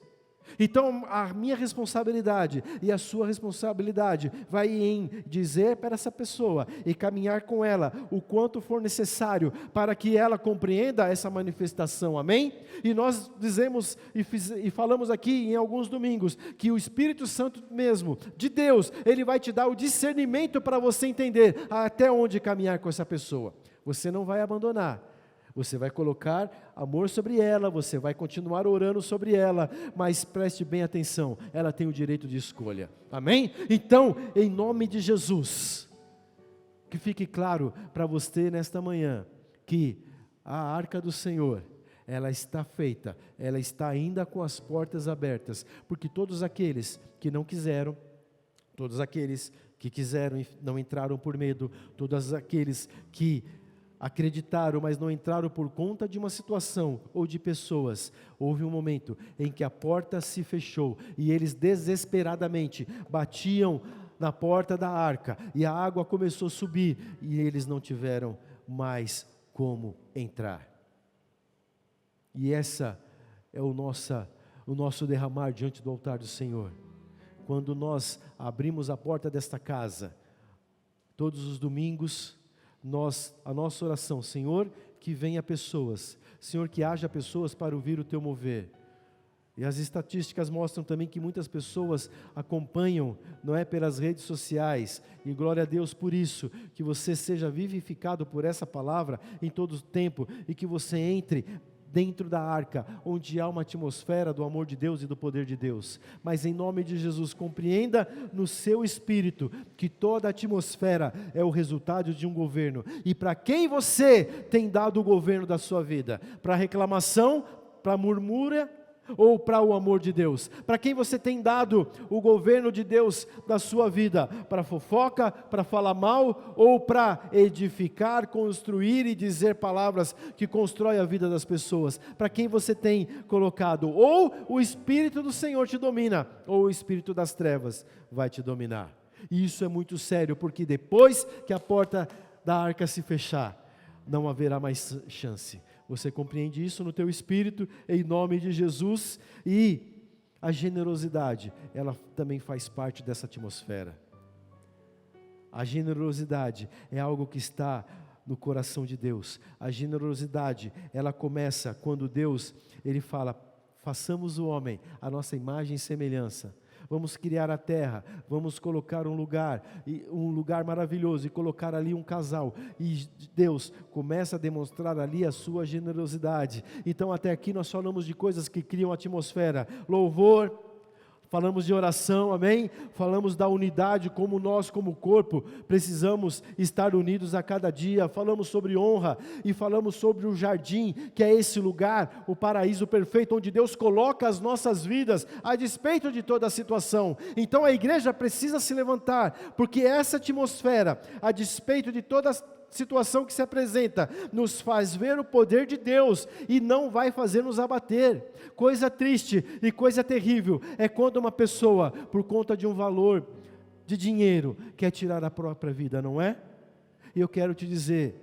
Então a minha responsabilidade e a sua responsabilidade vai em dizer para essa pessoa e caminhar com ela o quanto for necessário para que ela compreenda essa manifestação, amém? E nós dizemos e falamos aqui em alguns domingos que o Espírito Santo mesmo, de Deus, ele vai te dar o discernimento para você entender até onde caminhar com essa pessoa. Você não vai abandonar. Você vai colocar amor sobre ela, você vai continuar orando sobre ela, mas preste bem atenção, ela tem o direito de escolha, amém? Então, em nome de Jesus, que fique claro para você nesta manhã, que a arca do Senhor, ela está feita, ela está ainda com as portas abertas, porque todos aqueles que não quiseram, todos aqueles que quiseram e não entraram por medo, todos aqueles que acreditaram, mas não entraram por conta de uma situação ou de pessoas. Houve um momento em que a porta se fechou e eles desesperadamente batiam na porta da arca e a água começou a subir e eles não tiveram mais como entrar. E essa é o nosso derramar diante do altar do Senhor. Quando nós abrimos a porta desta casa, todos os domingos, a nossa oração: Senhor, que venha pessoas, Senhor, que haja pessoas para ouvir o Teu mover. E as estatísticas mostram também que muitas pessoas acompanham, não é, pelas redes sociais, e glória a Deus por isso, que você seja vivificado por essa palavra em todo o tempo, e que você entre dentro da arca, onde há uma atmosfera do amor de Deus e do poder de Deus. Mas em nome de Jesus, compreenda no seu espírito que toda a atmosfera é o resultado de um governo. E para quem você tem dado o governo da sua vida? Para reclamação, para murmúria ou para o amor de Deus? Para quem você tem dado o governo de Deus da sua vida? Para fofoca, para falar mal ou para edificar, construir e dizer palavras que constroem a vida das pessoas? Para quem você tem colocado? Ou o Espírito do Senhor te domina, ou o Espírito das trevas vai te dominar. E isso é muito sério, porque depois que a porta da arca se fechar, não haverá mais chance. Você compreende isso no teu espírito, em nome de Jesus? E a generosidade, ela também faz parte dessa atmosfera. A generosidade é algo que está no coração de Deus. A generosidade, ela começa quando Deus, Ele fala: façamos o homem a nossa imagem e semelhança. Vamos criar a terra, vamos colocar um lugar maravilhoso e colocar ali um casal. E Deus começa a demonstrar ali a sua generosidade. Então até aqui nós falamos de coisas que criam atmosfera, louvor, falamos de oração, amém? Falamos da unidade, como nós, como corpo, precisamos estar unidos a cada dia. Falamos sobre honra e falamos sobre o jardim, que é esse lugar, o paraíso perfeito, onde Deus coloca as nossas vidas, a despeito de toda a situação. Então a igreja precisa se levantar, porque essa atmosfera, a despeito de toda a situação que se apresenta, nos faz ver o poder de Deus e não vai fazer nos abater. Coisa triste e coisa terrível é quando uma pessoa, por conta de um valor de dinheiro, quer tirar a própria vida, não é? E eu quero te dizer,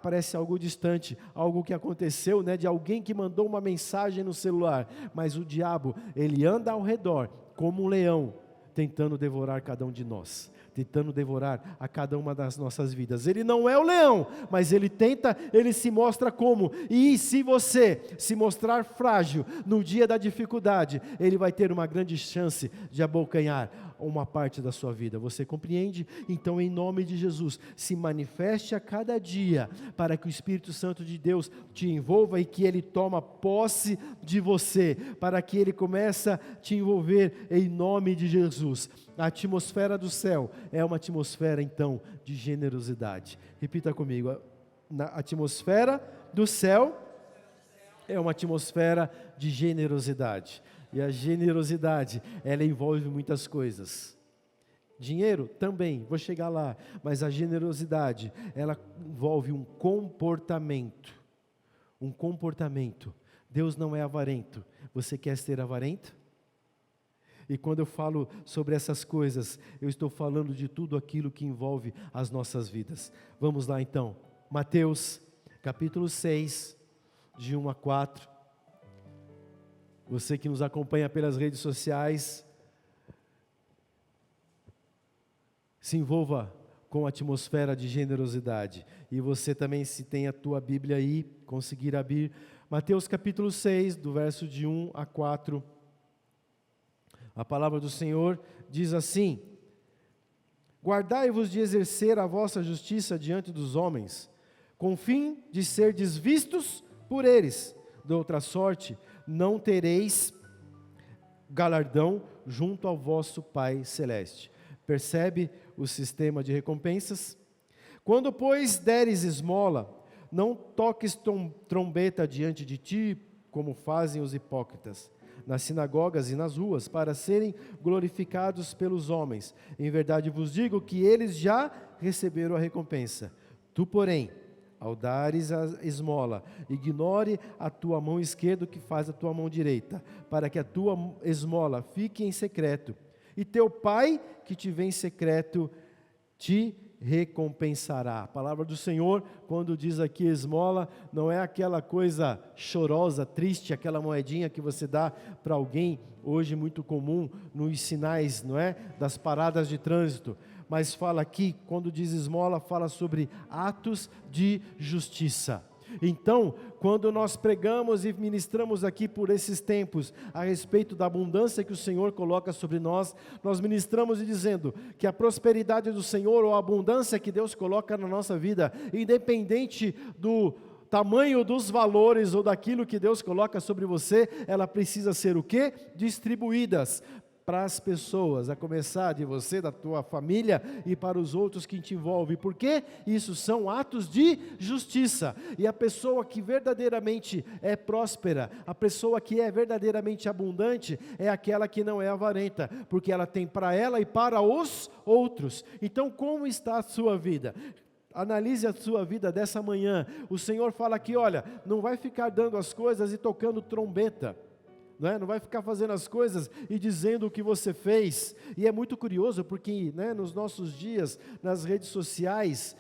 parece algo distante, algo que aconteceu, né, de alguém que mandou uma mensagem no celular, mas o diabo, ele anda ao redor, como um leão, tentando devorar cada um de nós, tentando devorar a cada uma das nossas vidas. Ele não é o leão, mas ele se mostra como, e se você se mostrar frágil no dia da dificuldade, ele vai ter uma grande chance de abocanhar uma parte da sua vida. Você compreende? Então, em nome de Jesus, se manifeste a cada dia, para que o Espírito Santo de Deus te envolva e que Ele toma posse de você, para que Ele comece a te envolver em nome de Jesus. A atmosfera do céu é uma atmosfera, então, de generosidade. Repita comigo, a atmosfera do céu é uma atmosfera de generosidade. E a generosidade, ela envolve muitas coisas. Dinheiro também, vou chegar lá. Mas a generosidade, ela envolve um comportamento. Um comportamento. Deus não é avarento. Você quer ser avarento? E quando eu falo sobre essas coisas, eu estou falando de tudo aquilo que envolve as nossas vidas. Vamos lá então. Mateus, capítulo 6, de 1 a 4. Você que nos acompanha pelas redes sociais, se envolva com a atmosfera de generosidade. E você também, se tem a tua Bíblia aí, conseguir abrir. Mateus capítulo 6, do verso de 1 a 4. A palavra do Senhor diz assim: guardai-vos de exercer a vossa justiça diante dos homens, com fim de serdes vistos por eles. De outra sorte, não tereis galardão junto ao vosso Pai Celeste. Percebe o sistema de recompensas? Quando, pois, deres esmola, não toques trombeta diante de ti, como fazem os hipócritas, nas sinagogas e nas ruas, para serem glorificados pelos homens. Em verdade vos digo que eles já receberam a recompensa. Tu, porém, ao dares a esmola, ignore a tua mão esquerda o que faz a tua mão direita, para que a tua esmola fique em secreto. E teu Pai, que te vê em secreto, te recompensará. A palavra do Senhor, quando diz aqui esmola, não é aquela coisa chorosa, triste, aquela moedinha que você dá para alguém, hoje muito comum nos sinais, não é? Das paradas de trânsito. Mas fala aqui, quando diz esmola, fala sobre atos de justiça. Então, quando nós pregamos e ministramos aqui por esses tempos, a respeito da abundância que o Senhor coloca sobre nós, nós ministramos e dizendo que a prosperidade do Senhor, ou a abundância que Deus coloca na nossa vida, independente do tamanho dos valores ou daquilo que Deus coloca sobre você, ela precisa ser o quê? Distribuídas para as pessoas, a começar de você, da tua família e para os outros que te envolvem, porque isso são atos de justiça. E a pessoa que verdadeiramente é próspera, a pessoa que é verdadeiramente abundante, é aquela que não é avarenta, porque ela tem para ela e para os outros. Então, como está a sua vida? Analise a sua vida dessa manhã. O Senhor fala aqui, olha, não vai ficar dando as coisas e tocando trombeta. Não vai ficar fazendo as coisas e dizendo o que você fez. E é muito curioso porque nos nossos dias, nas redes sociais,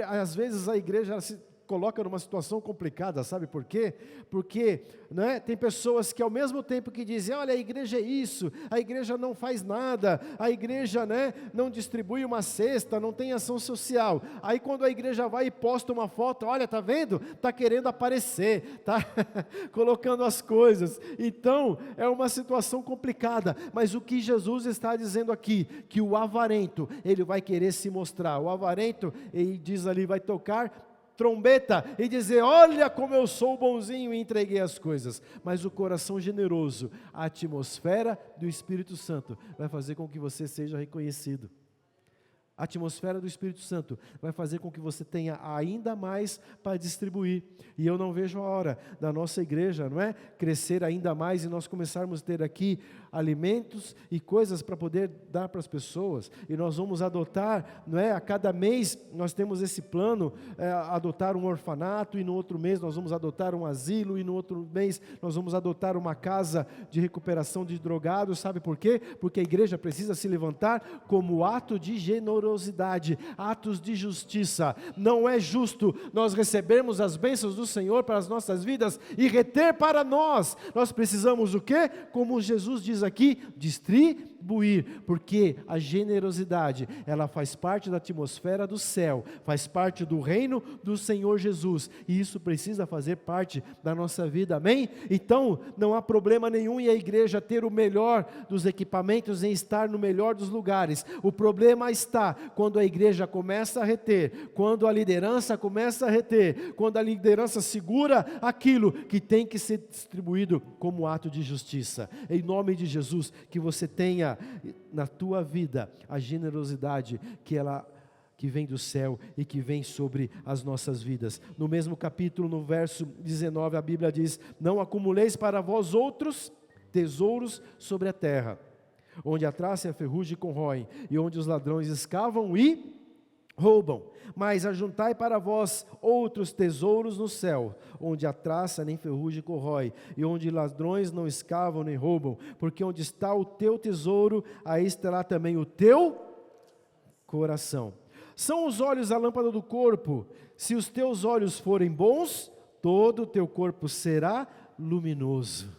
às vezes a igreja coloca numa situação complicada, sabe por quê? Porque, né, tem pessoas que ao mesmo tempo que dizem, olha, a igreja é isso, a igreja não faz nada, a igreja, né, não distribui uma cesta, não tem ação social. Aí quando a igreja vai e posta uma foto, olha, tá vendo? Tá querendo aparecer, tá colocando as coisas. Então, é uma situação complicada, mas o que Jesus está dizendo aqui, que o avarento, ele vai querer se mostrar. O avarento, ele diz ali, vai tocar trombeta e dizer, olha como eu sou bonzinho e entreguei as coisas. Mas o coração generoso, a atmosfera do Espírito Santo vai fazer com que você seja reconhecido. A atmosfera do Espírito Santo vai fazer com que você tenha ainda mais para distribuir. E eu não vejo a hora da nossa igreja, não é? Crescer ainda mais e nós começarmos a ter aqui alimentos e coisas para poder dar para as pessoas. E nós vamos adotar, não é? A cada mês nós temos esse plano, adotar um orfanato, e no outro mês nós vamos adotar um asilo, e no outro mês nós vamos adotar uma casa de recuperação de drogados. Sabe por quê? Porque a igreja precisa se levantar como ato de generosidade, atos de justiça. Não é justo nós recebermos as bênçãos do Senhor para as nossas vidas e reter para nós. Nós precisamos o quê? Como Jesus diz aqui, distribuir, porque a generosidade, ela faz parte da atmosfera do céu, faz parte do reino do Senhor Jesus, e isso precisa fazer parte da nossa vida, amém? Então, não há problema nenhum em a igreja ter o melhor dos equipamentos, em estar no melhor dos lugares. O problema está quando a igreja começa a reter, quando a liderança começa a reter, quando a liderança segura aquilo que tem que ser distribuído como ato de justiça. Em nome de Jesus, que você tenha na tua vida a generosidade que vem do céu e que vem sobre as nossas vidas. No mesmo capítulo, no verso 19, a Bíblia diz, não acumuleis para vós outros tesouros sobre a terra, onde a traça e a ferrugem corroem, e onde os ladrões escavam e roubam, mas ajuntai para vós outros tesouros no céu, onde a traça nem ferrugem corrói, e onde ladrões não escavam nem roubam, porque onde está o teu tesouro, aí estará também o teu coração. São os olhos a lâmpada do corpo. Se os teus olhos forem bons, todo o teu corpo será luminoso.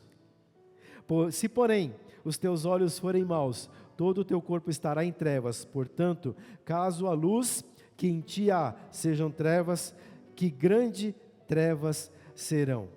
Se porém os teus olhos forem maus, todo o teu corpo estará em trevas. Portanto, caso a luz que em ti há sejam trevas, que grande trevas serão.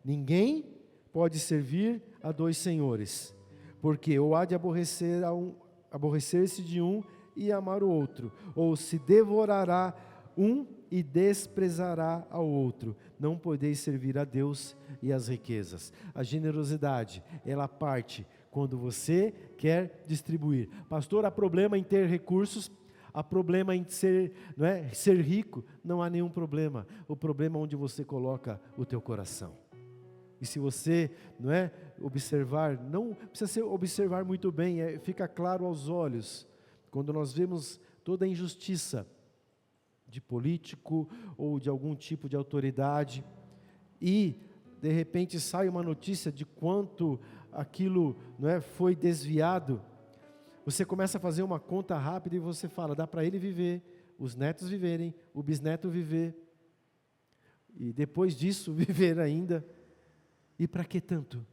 Ninguém pode servir a dois senhores, porque ou há de aborrecer-se de um e amar o outro, ou se devorará um e desprezará ao outro. Não podeis servir a Deus e às riquezas. A generosidade, ela parte quando você quer distribuir. Pastor, há problema em ter recursos, há problema em ser rico? Não há nenhum problema. O problema é onde você coloca o teu coração. E se você, observar, não precisa observar muito bem, fica claro aos olhos, quando nós vemos toda a injustiça de político ou de algum tipo de autoridade, e de repente sai uma notícia de quanto aquilo foi desviado, você começa a fazer uma conta rápida e você fala, dá para ele viver, os netos viverem, o bisneto viver, e depois disso viver ainda, e para que tanto?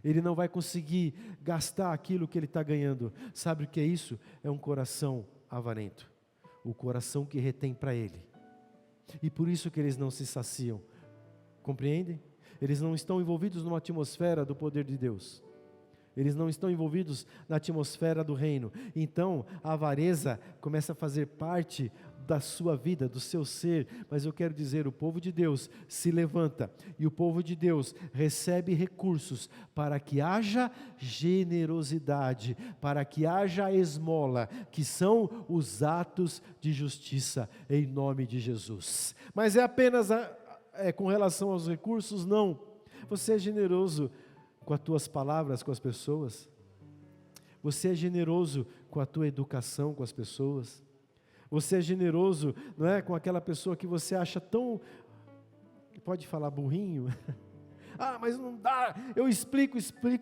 Ele não vai conseguir gastar aquilo que ele está ganhando. Sabe o que é isso? É um coração avarento, o coração que retém para ele, e por isso que eles não se saciam, compreendem? Eles não estão envolvidos numa atmosfera do poder de Deus, eles não estão envolvidos na atmosfera do reino. Então a avareza começa a fazer parte da sua vida, do seu ser. Mas eu quero dizer, o povo de Deus se levanta, e o povo de Deus recebe recursos para que haja generosidade, para que haja esmola, que são os atos de justiça, em nome de Jesus. Mas é apenas com relação aos recursos? Não. Você é generoso com as tuas palavras com as pessoas? Você é generoso com a tua educação com as pessoas? Você é generoso, com aquela pessoa que você acha tão, pode falar burrinho, Ah, mas não dá, eu explico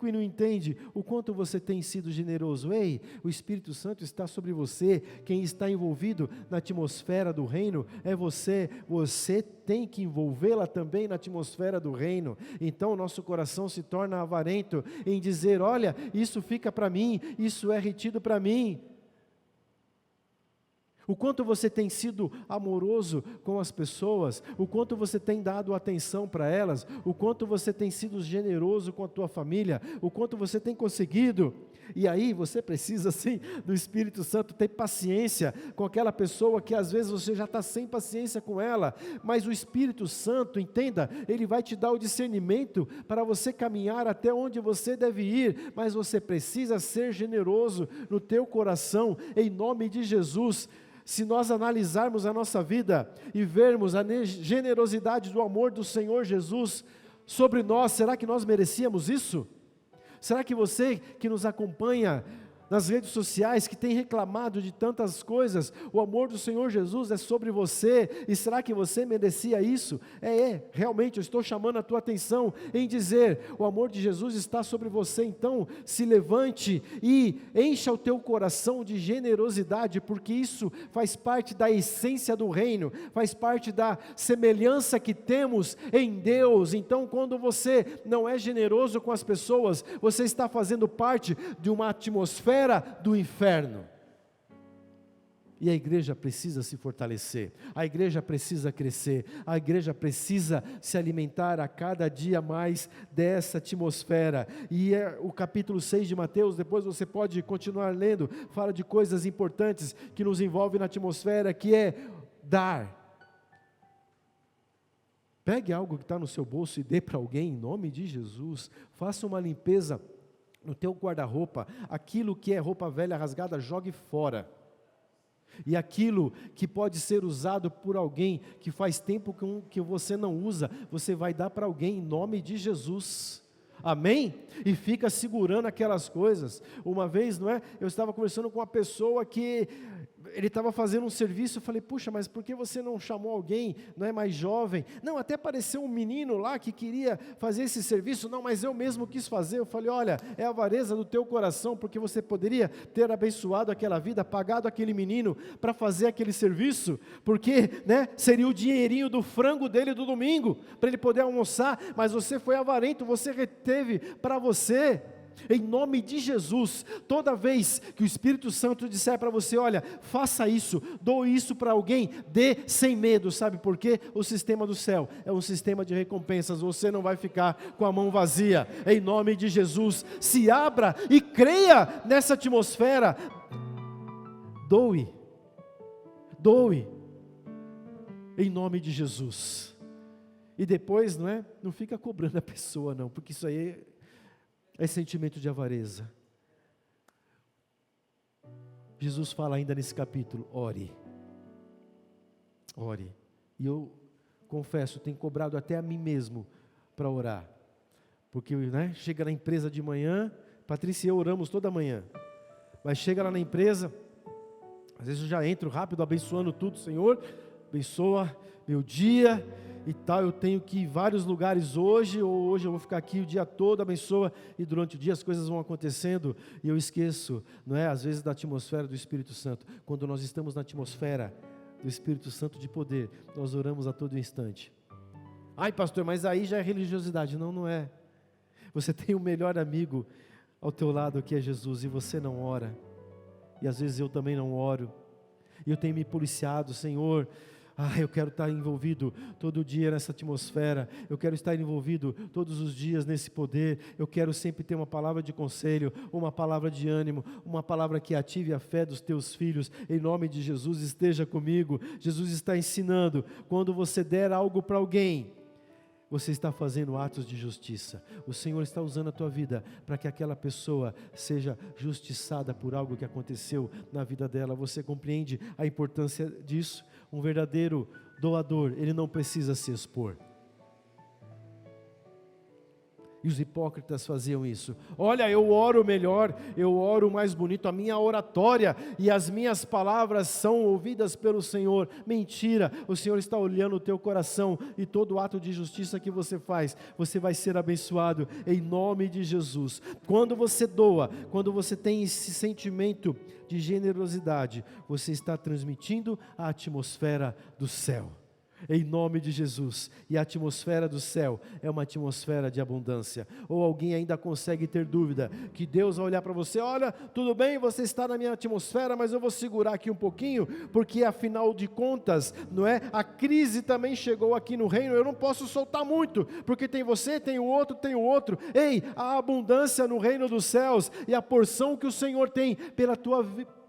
e não entende. O quanto você tem sido generoso. Ei, o Espírito Santo está sobre você. Quem está envolvido na atmosfera do reino é você. Você tem que envolvê-la também na atmosfera do reino. Então o nosso coração se torna avarento em dizer, olha, isso fica para mim, isso é retido para mim. O quanto você tem sido amoroso com as pessoas, o quanto você tem dado atenção para elas, o quanto você tem sido generoso com a tua família, o quanto você tem conseguido. E aí você precisa sim do Espírito Santo, ter paciência com aquela pessoa que às vezes você já está sem paciência com ela, mas o Espírito Santo, entenda, ele vai te dar o discernimento para você caminhar até onde você deve ir, mas você precisa ser generoso no teu coração, em nome de Jesus. Se nós analisarmos a nossa vida e vermos a generosidade do amor do Senhor Jesus sobre nós, será que nós merecíamos isso? Será que você que nos acompanha nas redes sociais, que tem reclamado de tantas coisas, o amor do Senhor Jesus é sobre você, e será que você merecia isso? Realmente eu estou chamando a tua atenção em dizer, o amor de Jesus está sobre você, então se levante e encha o teu coração de generosidade, porque isso faz parte da essência do reino, faz parte da semelhança que temos em Deus. Então quando você não é generoso com as pessoas, você está fazendo parte de uma atmosfera do inferno. E a igreja precisa se fortalecer, a igreja precisa crescer, a igreja precisa se alimentar a cada dia mais dessa atmosfera. E o capítulo 6 de Mateus, depois você pode continuar lendo, fala de coisas importantes que nos envolvem na atmosfera, que é dar. Pegue algo que está no seu bolso e dê para alguém, em nome de Jesus. Faça uma limpeza no teu guarda-roupa. Aquilo que é roupa velha rasgada, jogue fora. E aquilo que pode ser usado por alguém que faz tempo que você não usa, você vai dar para alguém em nome de Jesus. Amém? E fica segurando aquelas coisas. Uma vez, eu estava conversando com uma pessoa que ele estava fazendo um serviço, eu falei, puxa, mas por que você não chamou alguém, mais jovem? Não, até apareceu um menino lá que queria fazer esse serviço, não, mas eu mesmo quis fazer. Eu falei, olha, é a avareza do teu coração, porque você poderia ter abençoado aquela vida, pagado aquele menino para fazer aquele serviço, porque, seria o dinheirinho do frango dele do domingo, para ele poder almoçar, mas você foi avarento, você reteve para você. Em nome de Jesus, toda vez que o Espírito Santo disser para você, olha, faça isso, doe isso para alguém, dê sem medo. Sabe por quê? O sistema do céu é um sistema de recompensas, você não vai ficar com a mão vazia. Em nome de Jesus, se abra e creia nessa atmosfera. Doe, em nome de Jesus. E depois, não fica cobrando a pessoa não, porque isso aí é sentimento de avareza. Jesus fala ainda nesse capítulo, ore. E eu confesso, tenho cobrado até a mim mesmo para orar. Porque chega na empresa de manhã, Patrícia e eu oramos toda manhã. Mas chega lá na empresa, às vezes eu já entro rápido abençoando tudo, Senhor, abençoa meu dia e tal, eu tenho que ir em vários lugares hoje, ou hoje eu vou ficar aqui o dia todo, abençoa, e durante o dia as coisas vão acontecendo, e eu esqueço, às vezes da atmosfera do Espírito Santo. Quando nós estamos na atmosfera do Espírito Santo de poder, nós oramos a todo instante. Ai pastor, mas aí já é religiosidade. Não é. Você tem o melhor amigo ao teu lado que é Jesus, e você não ora, e às vezes eu também não oro, e eu tenho me policiado, Senhor, eu quero estar envolvido todo dia nessa atmosfera, eu quero estar envolvido todos os dias nesse poder, eu quero sempre ter uma palavra de conselho, uma palavra de ânimo, uma palavra que ative a fé dos teus filhos. Em nome de Jesus, esteja comigo. Jesus está ensinando, quando você der algo para alguém, você está fazendo atos de justiça. O Senhor está usando a tua vida para que aquela pessoa seja justiçada por algo que aconteceu na vida dela. Você compreende a importância disso? Um verdadeiro doador, ele não precisa se expor. E os hipócritas faziam isso. Olha, eu oro melhor, eu oro mais bonito, a minha oratória e as minhas palavras são ouvidas pelo Senhor. Mentira, o Senhor está olhando o teu coração e todo ato de justiça que você faz, você vai ser abençoado em nome de Jesus. Quando você doa, quando você tem esse sentimento de generosidade, você está transmitindo a atmosfera do céu. Em nome de Jesus. E a atmosfera do céu é uma atmosfera de abundância. Ou alguém ainda consegue ter dúvida que Deus vai olhar para você: olha, tudo bem, você está na minha atmosfera, mas eu vou segurar aqui um pouquinho, porque afinal de contas, não é? A crise também chegou aqui no reino, eu não posso soltar muito, porque tem você, tem o outro, tem o outro. Ei, a abundância no reino dos céus e a porção que o Senhor tem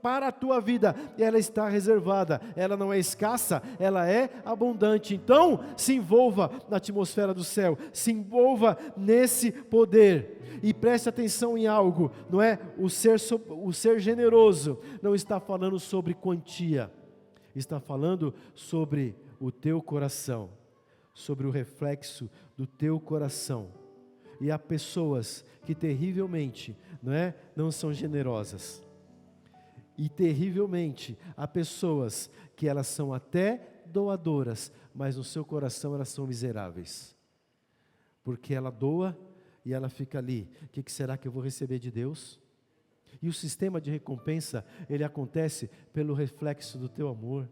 para a tua vida, ela está reservada, ela não é escassa, ela é abundante. Então, se envolva na atmosfera do céu, se envolva nesse poder, e preste atenção em algo, não é? O ser generoso não está falando sobre quantia, está falando sobre o teu coração, sobre o reflexo do teu coração. E há pessoas que terrivelmente, não são generosas. E terrivelmente, há pessoas que elas são até doadoras, mas no seu coração elas são miseráveis. Porque ela doa e ela fica ali: o que será que eu vou receber de Deus? E o sistema de recompensa, ele acontece pelo reflexo do teu amor.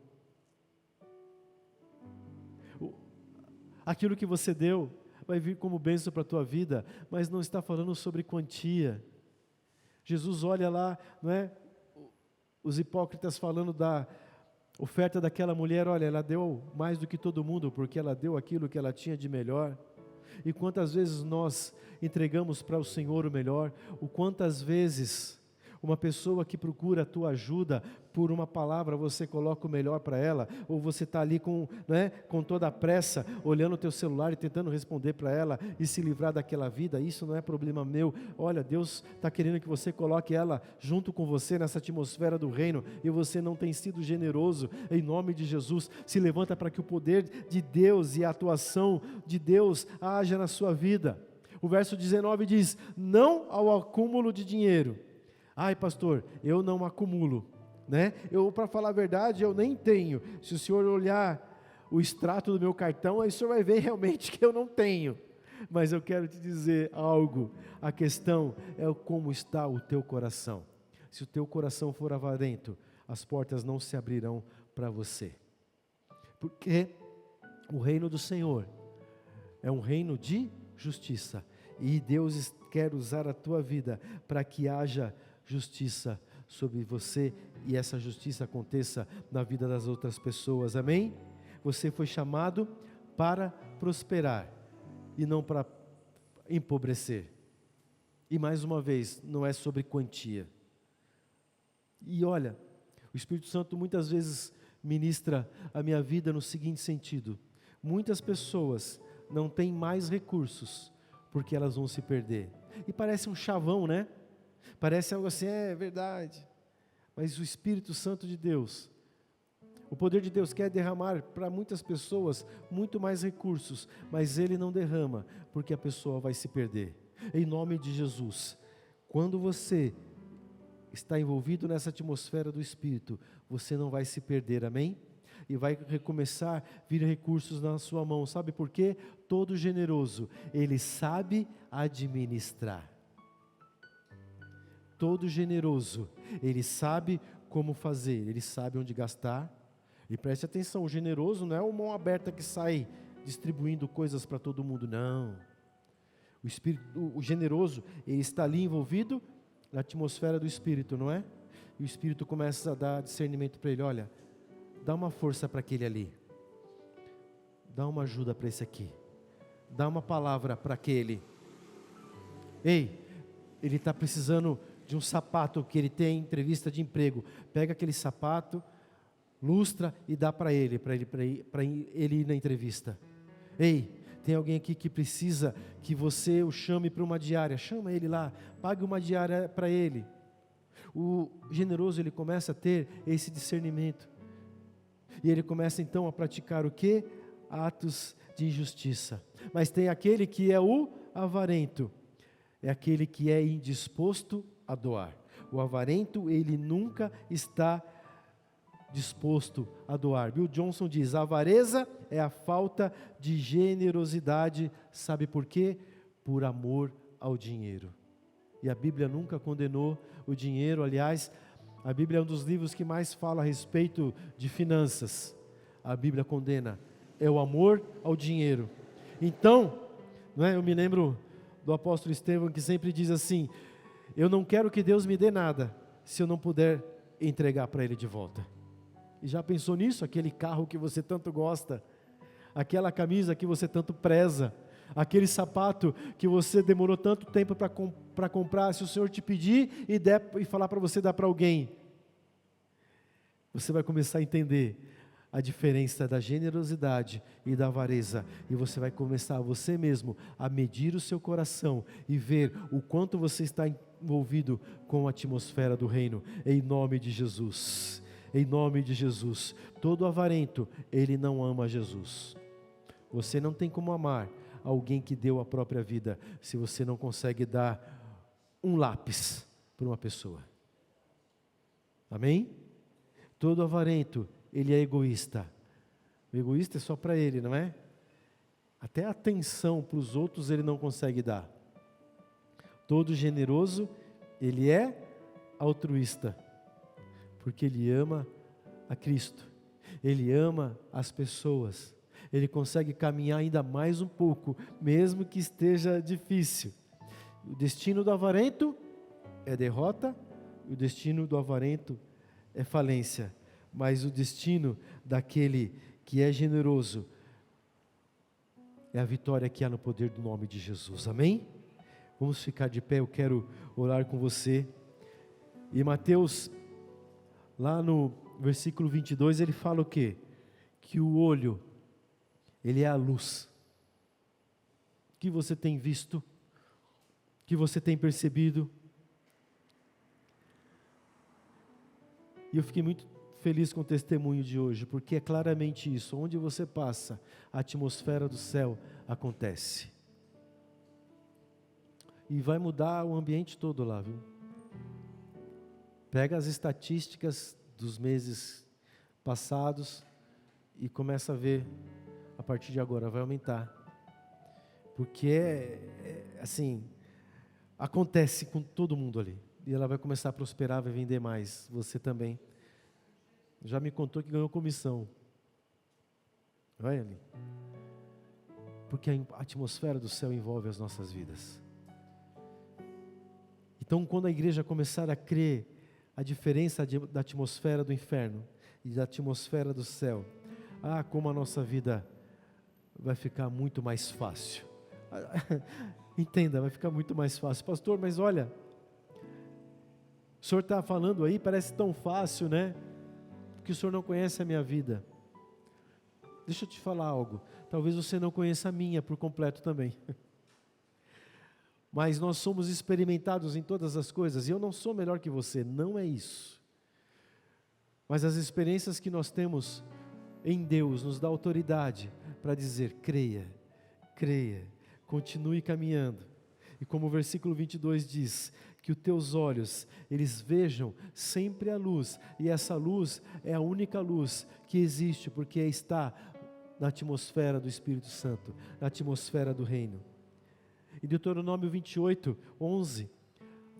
Aquilo que você deu vai vir como bênção para a tua vida, mas não está falando sobre quantia. Jesus olha lá, os hipócritas falando da oferta daquela mulher: olha, ela deu mais do que todo mundo, porque ela deu aquilo que ela tinha de melhor. E quantas vezes nós entregamos para o Senhor o melhor? O quantas vezes uma pessoa que procura a tua ajuda, por uma palavra você coloca o melhor para ela, ou você está ali com toda a pressa, olhando o teu celular e tentando responder para ela e se livrar daquela vida. Isso não é problema meu. Olha, Deus está querendo que você coloque ela junto com você nessa atmosfera do reino, e você não tem sido generoso. Em nome de Jesus, se levanta para que o poder de Deus e a atuação de Deus haja na sua vida. O verso 19 diz: não ao acúmulo de dinheiro. Ai, pastor, eu não acumulo, para falar a verdade, eu nem tenho. Se o senhor olhar o extrato do meu cartão, aí o senhor vai ver realmente que eu não tenho. Mas eu quero te dizer algo: a questão é como está o teu coração. Se o teu coração for avarento, as portas não se abrirão para você. Porque o reino do Senhor é um reino de justiça, e Deus quer usar a tua vida para que haja justiça sobre você, e essa justiça aconteça na vida das outras pessoas. Amém? Você foi chamado para prosperar e não para empobrecer. E mais uma vez, não é sobre quantia. E olha, o Espírito Santo muitas vezes ministra a minha vida no seguinte sentido: muitas pessoas não têm mais recursos porque elas vão se perder. E parece um chavão, Parece algo assim, é verdade. Mas o Espírito Santo de Deus, o poder de Deus quer derramar para muitas pessoas muito mais recursos, mas Ele não derrama, porque a pessoa vai se perder. Em nome de Jesus, quando você está envolvido nessa atmosfera do Espírito, você não vai se perder, amém? E vai recomeçar a vir recursos na sua mão. Sabe por quê? Todo generoso, ele sabe administrar. Todo generoso, ele sabe como fazer, ele sabe onde gastar. E preste atenção, o generoso não é uma mão aberta que sai distribuindo coisas para todo mundo, não. O generoso, ele está ali envolvido na atmosfera do Espírito, não é? E o Espírito começa a dar discernimento para ele: olha, dá uma força para aquele ali, dá uma ajuda para esse aqui, dá uma palavra para aquele. Ei, ele está precisando de um sapato, que ele tem entrevista de emprego. Pega aquele sapato, lustra e dá para ele ir na entrevista. Ei, tem alguém aqui que precisa que você o chame para uma diária. Chama ele lá, pague uma diária para ele. O generoso, ele começa a ter esse discernimento. E ele começa então a praticar o quê? Atos de injustiça. Mas tem aquele que é o avarento é aquele que é indisposto a doar. O avarento, ele nunca está disposto a doar. Bill Johnson diz: a avareza é a falta de generosidade. Sabe por quê? Por amor ao dinheiro. E a Bíblia nunca condenou o dinheiro. Aliás, a Bíblia é um dos livros que mais fala a respeito de finanças. A Bíblia condena é o amor ao dinheiro. Então, eu me lembro do apóstolo Estevão, que sempre diz assim: eu não quero que Deus me dê nada se eu não puder entregar para Ele de volta. E já pensou nisso? Aquele carro que você tanto gosta, aquela camisa que você tanto preza, aquele sapato que você demorou tanto tempo para comprar, se o Senhor te pedir e falar para você dar para alguém, você vai começar a entender a diferença da generosidade e da avareza, e você vai começar você mesmo a medir o seu coração e ver o quanto você está envolvido com a atmosfera do reino, em nome de Jesus. Em nome de Jesus. Todo avarento, ele não ama Jesus. Você não tem como amar alguém que deu a própria vida, se você não consegue dar um lápis para uma pessoa. Amém? Todo avarento, ele é egoísta. O egoísta é só para ele, não é? Até atenção para os outros ele não consegue dar. Todo generoso, ele é altruísta, porque ele ama a Cristo, ele ama as pessoas, ele consegue caminhar ainda mais um pouco, mesmo que esteja difícil. O destino do avarento é derrota, o destino do avarento é falência, mas o destino daquele que é generoso é a vitória que há no poder do nome de Jesus, amém? Vamos ficar de pé, eu quero orar com você. E Mateus, lá no versículo 22, ele fala o quê? Que o olho, ele é a luz. O que você tem visto? O que você tem percebido? E eu fiquei muito feliz com o testemunho de hoje, porque é claramente isso. Onde você passa, a atmosfera do céu acontece. E vai mudar o ambiente todo lá, viu? Pega as estatísticas dos meses passados e começa a ver, a partir de agora vai aumentar. Porque assim, acontece com todo mundo ali. E ela vai começar a prosperar, vai vender mais. Você também. Já me contou que ganhou comissão. Vai ali. Porque a atmosfera do céu envolve as nossas vidas. Então, quando a igreja começar a crer a diferença da atmosfera do inferno e da atmosfera do céu, como a nossa vida vai ficar muito mais fácil. Entenda, vai ficar muito mais fácil. Pastor, mas olha, o senhor está falando aí, parece tão fácil, né? Porque o senhor não conhece a minha vida. Deixa eu te falar algo. Talvez você não conheça a minha por completo também. Mas nós somos experimentados em todas as coisas, e eu não sou melhor que você, não é isso. Mas as experiências que nós temos em Deus nos dá autoridade para dizer: creia, creia, continue caminhando. E como o versículo 22 diz, que os teus olhos, eles vejam sempre a luz, e essa luz é a única luz que existe, porque está na atmosfera do Espírito Santo, na atmosfera do reino. Em Deuteronômio 28, 11,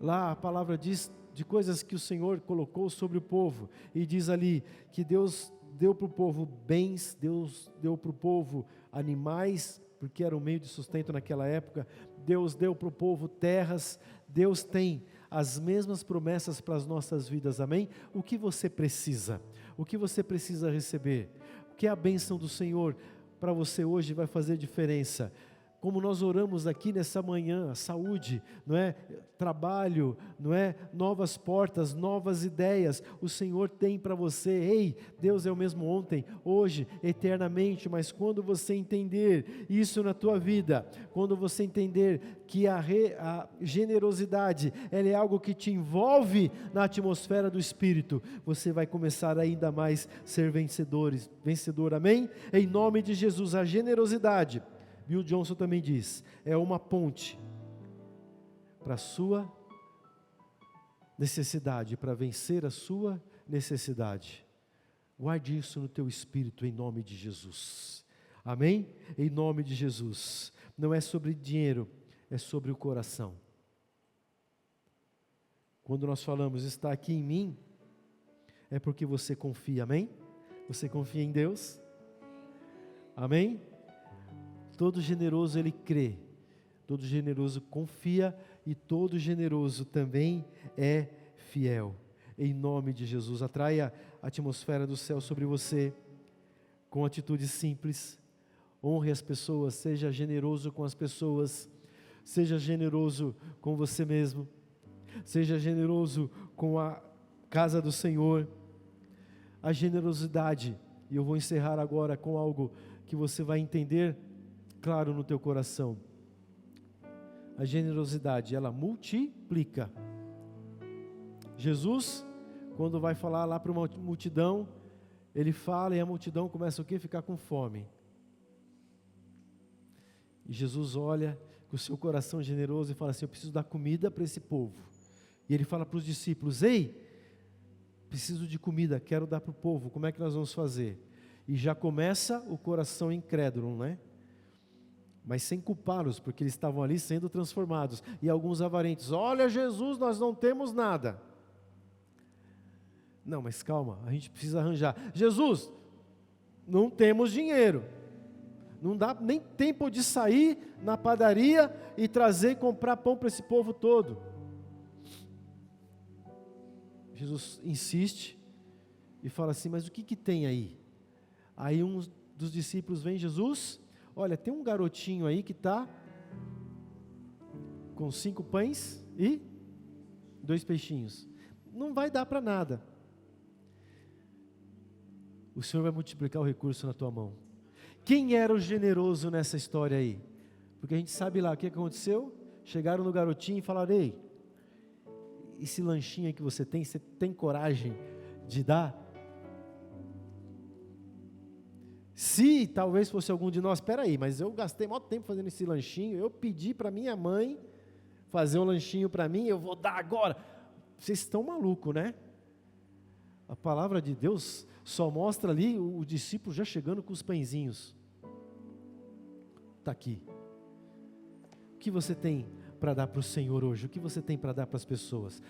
lá a palavra diz de coisas que o Senhor colocou sobre o povo, e diz ali que Deus deu para o povo bens, Deus deu para o povo animais, porque era um meio de sustento naquela época, Deus deu para o povo terras, Deus tem as mesmas promessas para as nossas vidas, amém? O que você precisa? O que você precisa receber? O que é a bênção do Senhor para você hoje vai fazer diferença? Como nós oramos aqui nessa manhã, saúde, não é? Trabalho, não é? Novas portas, novas ideias, o Senhor tem para você. Ei, Deus é o mesmo ontem, hoje, eternamente, mas quando você entender isso na tua vida, quando você entender que a generosidade, ela é algo que te envolve na atmosfera do Espírito, você vai começar ainda mais a ser vencedor, amém? Em nome de Jesus, a generosidade Bill Johnson também diz, é uma ponte para a sua necessidade, para vencer a sua necessidade. Guarde isso no teu espírito, em nome de Jesus. Amém? Em nome de Jesus. Não é sobre dinheiro, é sobre o coração. Quando nós falamos, está aqui em mim, é porque você confia, amém? Você confia em Deus? Amém? Todo generoso ele crê, todo generoso confia e todo generoso também é fiel. Em nome de Jesus, atraia a atmosfera do céu sobre você, com atitudes simples, honre as pessoas, seja generoso com as pessoas, seja generoso com você mesmo, seja generoso com a casa do Senhor. A generosidade, e eu vou encerrar agora com algo que você vai entender claro no teu coração. A generosidade, ela multiplica. Jesus, quando vai falar lá para uma multidão, ele fala e a multidão começa o quê? Ficar com fome. E Jesus olha com o seu coração generoso e fala assim, eu preciso dar comida para esse povo. E ele fala para os discípulos, ei, preciso de comida, quero dar para o povo, como é que nós vamos fazer? E já começa o coração incrédulo, né? Mas sem culpá-los, porque eles estavam ali sendo transformados. E alguns avarentos, olha Jesus, nós não temos nada. Não, mas calma, a gente precisa arranjar. Jesus, não temos dinheiro. Não dá nem tempo de sair na padaria e trazer e comprar pão para esse povo todo. Jesus insiste e fala assim, mas o que tem aí? Aí um dos discípulos vem, Jesus, olha, tem um garotinho aí que está com 5 pães e 2 peixinhos. Não vai dar para nada. O Senhor vai multiplicar o recurso na tua mão. Quem era o generoso nessa história aí? Porque a gente sabe lá o que aconteceu. Chegaram no garotinho e falaram, ei, esse lanchinho aí que você tem coragem de dar? Se talvez fosse algum de nós, espera aí, mas eu gastei muito tempo fazendo esse lanchinho, eu pedi para minha mãe fazer um lanchinho para mim, eu vou dar agora. Vocês estão malucos, né? A palavra de Deus só mostra ali o discípulo já chegando com os pãezinhos. Está aqui. O que você tem para dar para o Senhor hoje? O que você tem para dar para as pessoas?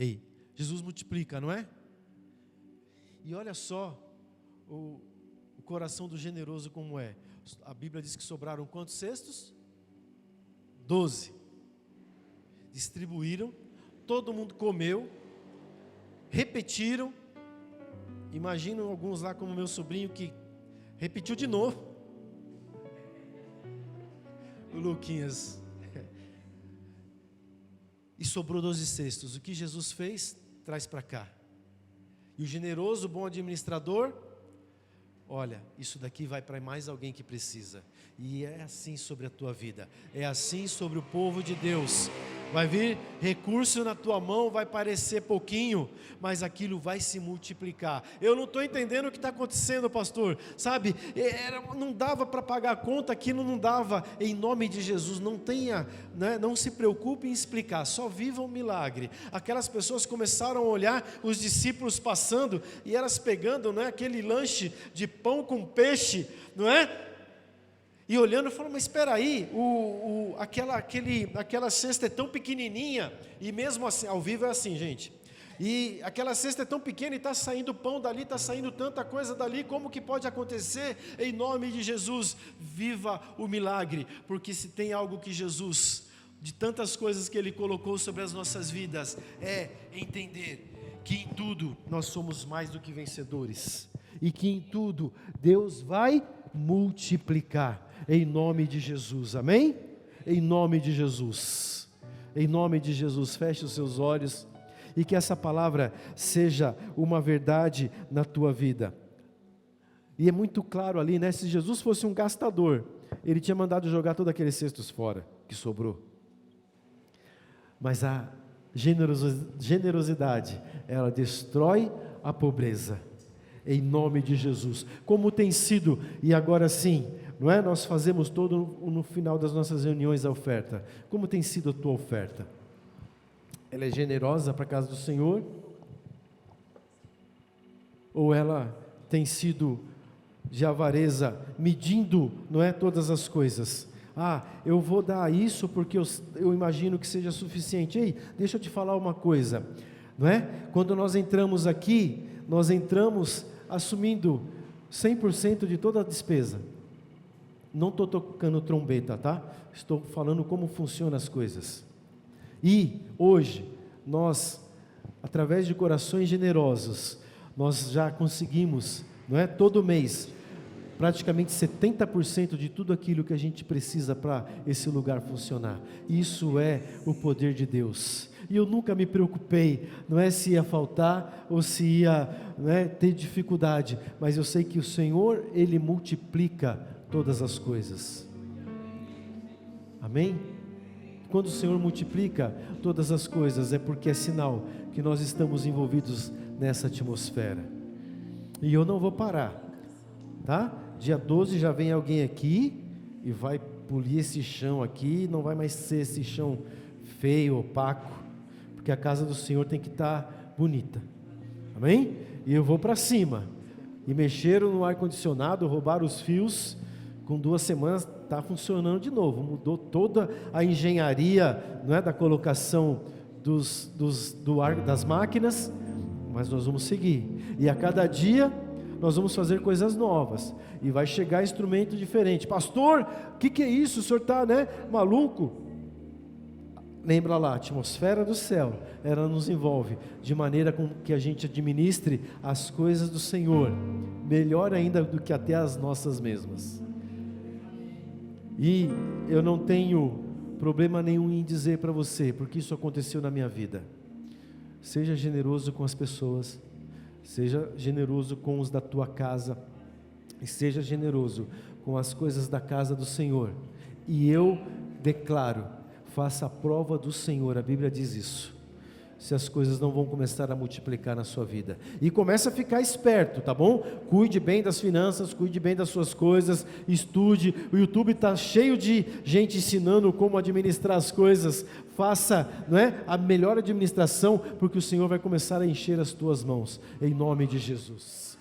Ei, Jesus multiplica, não é? E olha só o coração do generoso como é. A Bíblia diz que sobraram quantos cestos? 12. Distribuíram, todo mundo comeu, repetiram. Imaginam alguns lá como meu sobrinho que repetiu de novo. O Luquinhas. E sobrou 12 cestos. O que Jesus fez? Traz para cá. E o generoso, bom administrador, olha, isso daqui vai para mais alguém que precisa. E é assim sobre a tua vida, é assim sobre o povo de Deus. Vai vir recurso na tua mão, vai parecer pouquinho, mas aquilo vai se multiplicar. Eu não estou entendendo o que está acontecendo, pastor. Sabe, não dava para pagar a conta, aquilo não dava. Em nome de Jesus, não tenha, né, não se preocupe em explicar, só viva o milagre. Aquelas pessoas começaram a olhar os discípulos passando e elas pegando, né, aquele lanche de pão com peixe, não é? E olhando, falou, mas espera aí, aquela cesta é tão pequenininha, e mesmo assim, ao vivo é assim, gente, e aquela cesta é tão pequena, e está saindo pão dali, está saindo tanta coisa dali, como que pode acontecer? Em nome de Jesus, viva o milagre, porque se tem algo que Jesus, de tantas coisas que Ele colocou sobre as nossas vidas, é entender que em tudo nós somos mais do que vencedores, e que em tudo Deus vai multiplicar, em nome de Jesus, amém? Em nome de Jesus, em nome de Jesus, feche os seus olhos, e que essa palavra seja uma verdade na tua vida. E é muito claro ali, né? Se Jesus fosse um gastador, ele tinha mandado jogar todos aqueles cestos fora, que sobrou. Mas a generosidade, ela destrói a pobreza, em nome de Jesus. Como tem sido, e agora sim, não é? Nós fazemos todo no final das nossas reuniões a oferta. Como tem sido a tua oferta? Ela é generosa para a casa do Senhor? Ou ela tem sido de avareza, medindo, não é, todas as coisas? Eu vou dar isso porque eu imagino que seja suficiente. Ei, deixa eu te falar uma coisa, não é? Quando nós entramos aqui, nós entramos assumindo 100% de toda a despesa. Não estou tocando trombeta, tá? Estou falando como funcionam as coisas. E hoje, nós, através de corações generosos, nós já conseguimos, não é? Todo mês, praticamente 70% de tudo aquilo que a gente precisa para esse lugar funcionar. Isso é o poder de Deus. E eu nunca me preocupei, não é se ia faltar ou se ia, não é, ter dificuldade, mas eu sei que o Senhor, Ele multiplica todas as coisas. Amém? Quando o Senhor multiplica todas as coisas, é porque é sinal que nós estamos envolvidos nessa atmosfera. E eu não vou parar, tá? Dia 12 já vem alguém aqui e vai polir esse chão aqui, não vai mais ser esse chão feio, opaco, porque a casa do Senhor tem que estar bonita. Amém? E eu vou para cima. E mexeram no ar-condicionado, roubaram os fios, com 2 semanas está funcionando de novo. Mudou toda a engenharia, não é, da colocação das máquinas, mas nós vamos seguir. E a cada dia nós vamos fazer coisas novas, e vai chegar instrumento diferente. Pastor, o que é isso? O senhor está, né, maluco? Lembra lá, a atmosfera do céu, ela nos envolve, de maneira com que a gente administre as coisas do Senhor, melhor ainda do que até as nossas mesmas. E eu não tenho problema nenhum em dizer para você, porque isso aconteceu na minha vida. Seja generoso com as pessoas, seja generoso com os da tua casa, e seja generoso com as coisas da casa do Senhor. E eu declaro, faça a prova do Senhor, a Bíblia diz isso, se as coisas não vão começar a multiplicar na sua vida. E começa a ficar esperto, tá bom? Cuide bem das finanças, cuide bem das suas coisas, estude. O YouTube está cheio de gente ensinando como administrar as coisas. Faça, não é, a melhor administração, porque o Senhor vai começar a encher as tuas mãos, em nome de Jesus.